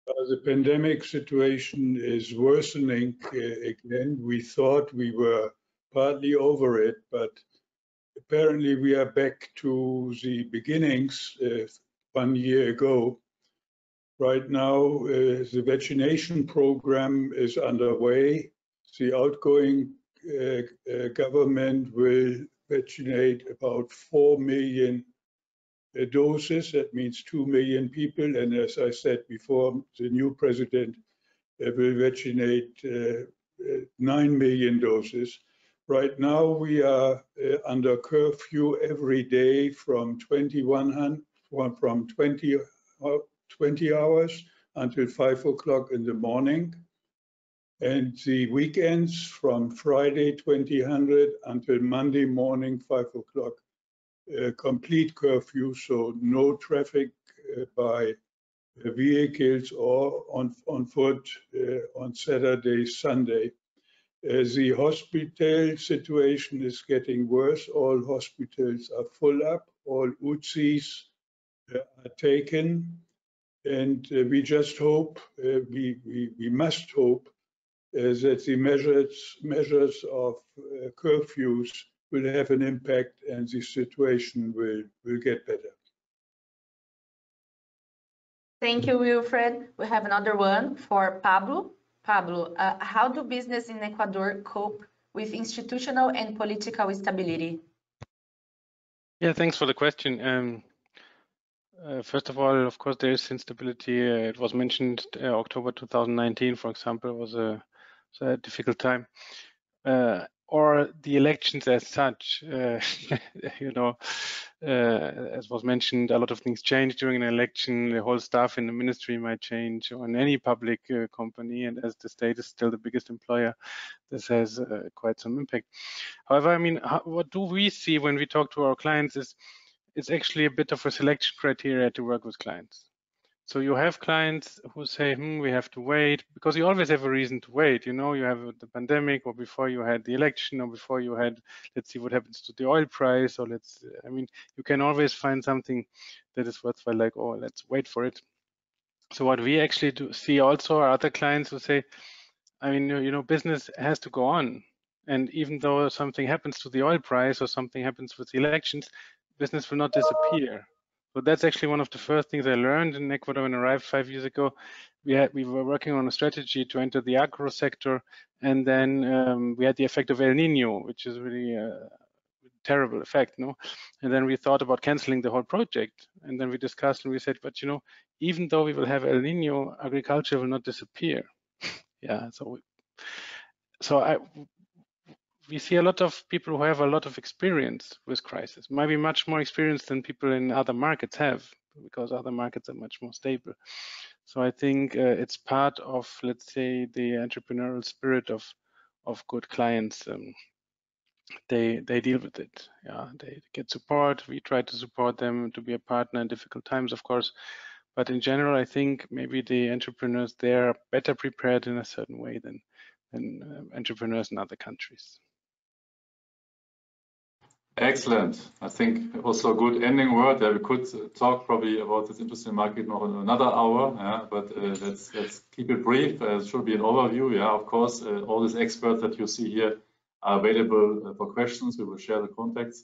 The pandemic situation is worsening again. We thought we were partly over it, but apparently we are back to the beginnings 1 year ago. Right now, the vaccination program is underway. The outgoing government will vaccinate about 4 million doses. That means 2 million people. And as I said before, the new president will vaccinate 9 million doses. Right now, we are under curfew every day from 20 hours until 5 o'clock in the morning. And the weekends from Friday 2000 until Monday morning 5 o'clock, complete curfew, so no traffic by vehicles or on foot on Saturday, Sunday. The hospital situation is getting worse. All hospitals are full up, all UCIs are taken, and we just hope, we must hope that the measures of curfews will have an impact and the situation will get better. Thank you, Wilfried. We have another one for Pablo. Pablo, how do business in Ecuador cope with institutional and political instability? Yeah, thanks for the question. First of all, of course, there is instability. It was mentioned October 2019, for example, was a difficult time. Or the elections as such, you know, as was mentioned, a lot of things change during an election. The whole staff in the ministry might change, or in any public company. And as the state is still the biggest employer, this has quite some impact. However, I mean, what do we see when we talk to our clients is it's actually a bit of a selection criteria to work with clients. So you have clients who say, we have to wait, because you always have a reason to wait. You know, you have the pandemic, or before you had the election, or before you had, let's see what happens to the oil price, or I mean, you can always find something that is worthwhile, like, oh, let's wait for it. So what we actually do see also are other clients who say, I mean, you know, business has to go on. And even though something happens to the oil price or something happens with the elections, business will not disappear. So that's actually one of the first things I learned in Ecuador when I arrived 5 years ago. We were working on a strategy to enter the agro sector, and then we had the effect of El Nino, which is really a terrible effect, no? And then we thought about canceling the whole project, and then we discussed and we said, but you know, even though we will have El Nino, agriculture will not disappear. Yeah, we see a lot of people who have a lot of experience with crisis, maybe much more experience than people in other markets have, because other markets are much more stable. So I think it's part of, let's say, the entrepreneurial spirit of good clients. They deal with it. Yeah, they get support. We try to support them to be a partner in difficult times, of course. But in general, I think maybe the entrepreneurs there are better prepared in a certain way than entrepreneurs in other countries. Excellent. I think also a good ending word. We could talk probably about this interesting market more in another hour, but let's keep it brief. It should be an overview. Yeah, of course, all these experts that you see here are available for questions. We will share the contacts.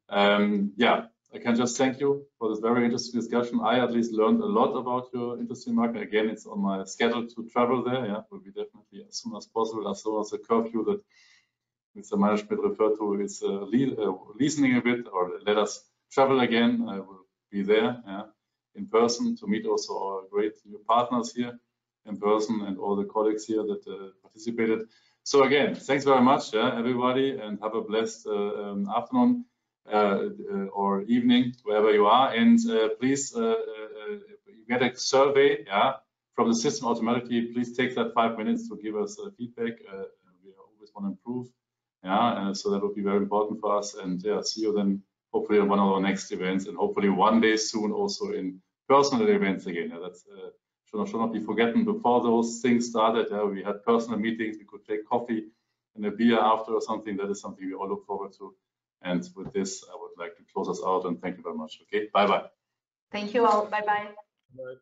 Yeah, I can just thank you for this very interesting discussion. I at least learned a lot about your interesting market. Again, it's on my schedule to travel there. Yeah, will be definitely as soon as possible, as soon as the curfew that Mr. Meinlschmidt referred to is loosening a bit, or let us travel again. I will be there in person to meet also our great new partners here in person and all the colleagues here that participated. So again, thanks very much, everybody, and have a blessed afternoon or evening, wherever you are. And please, you get a survey from the system automatically. Please take that 5 minutes to give us feedback. We always want to improve. So that would be very important for us. And see you then hopefully on one of our next events, and hopefully one day soon also in personal events again. That's should not be forgotten. Before those things started, we had personal meetings. We could take coffee and a beer after or something. That is something we all look forward to. And with this, I would like to close us out and thank you very much. Okay, bye-bye. Thank you all. Bye-bye. Bye.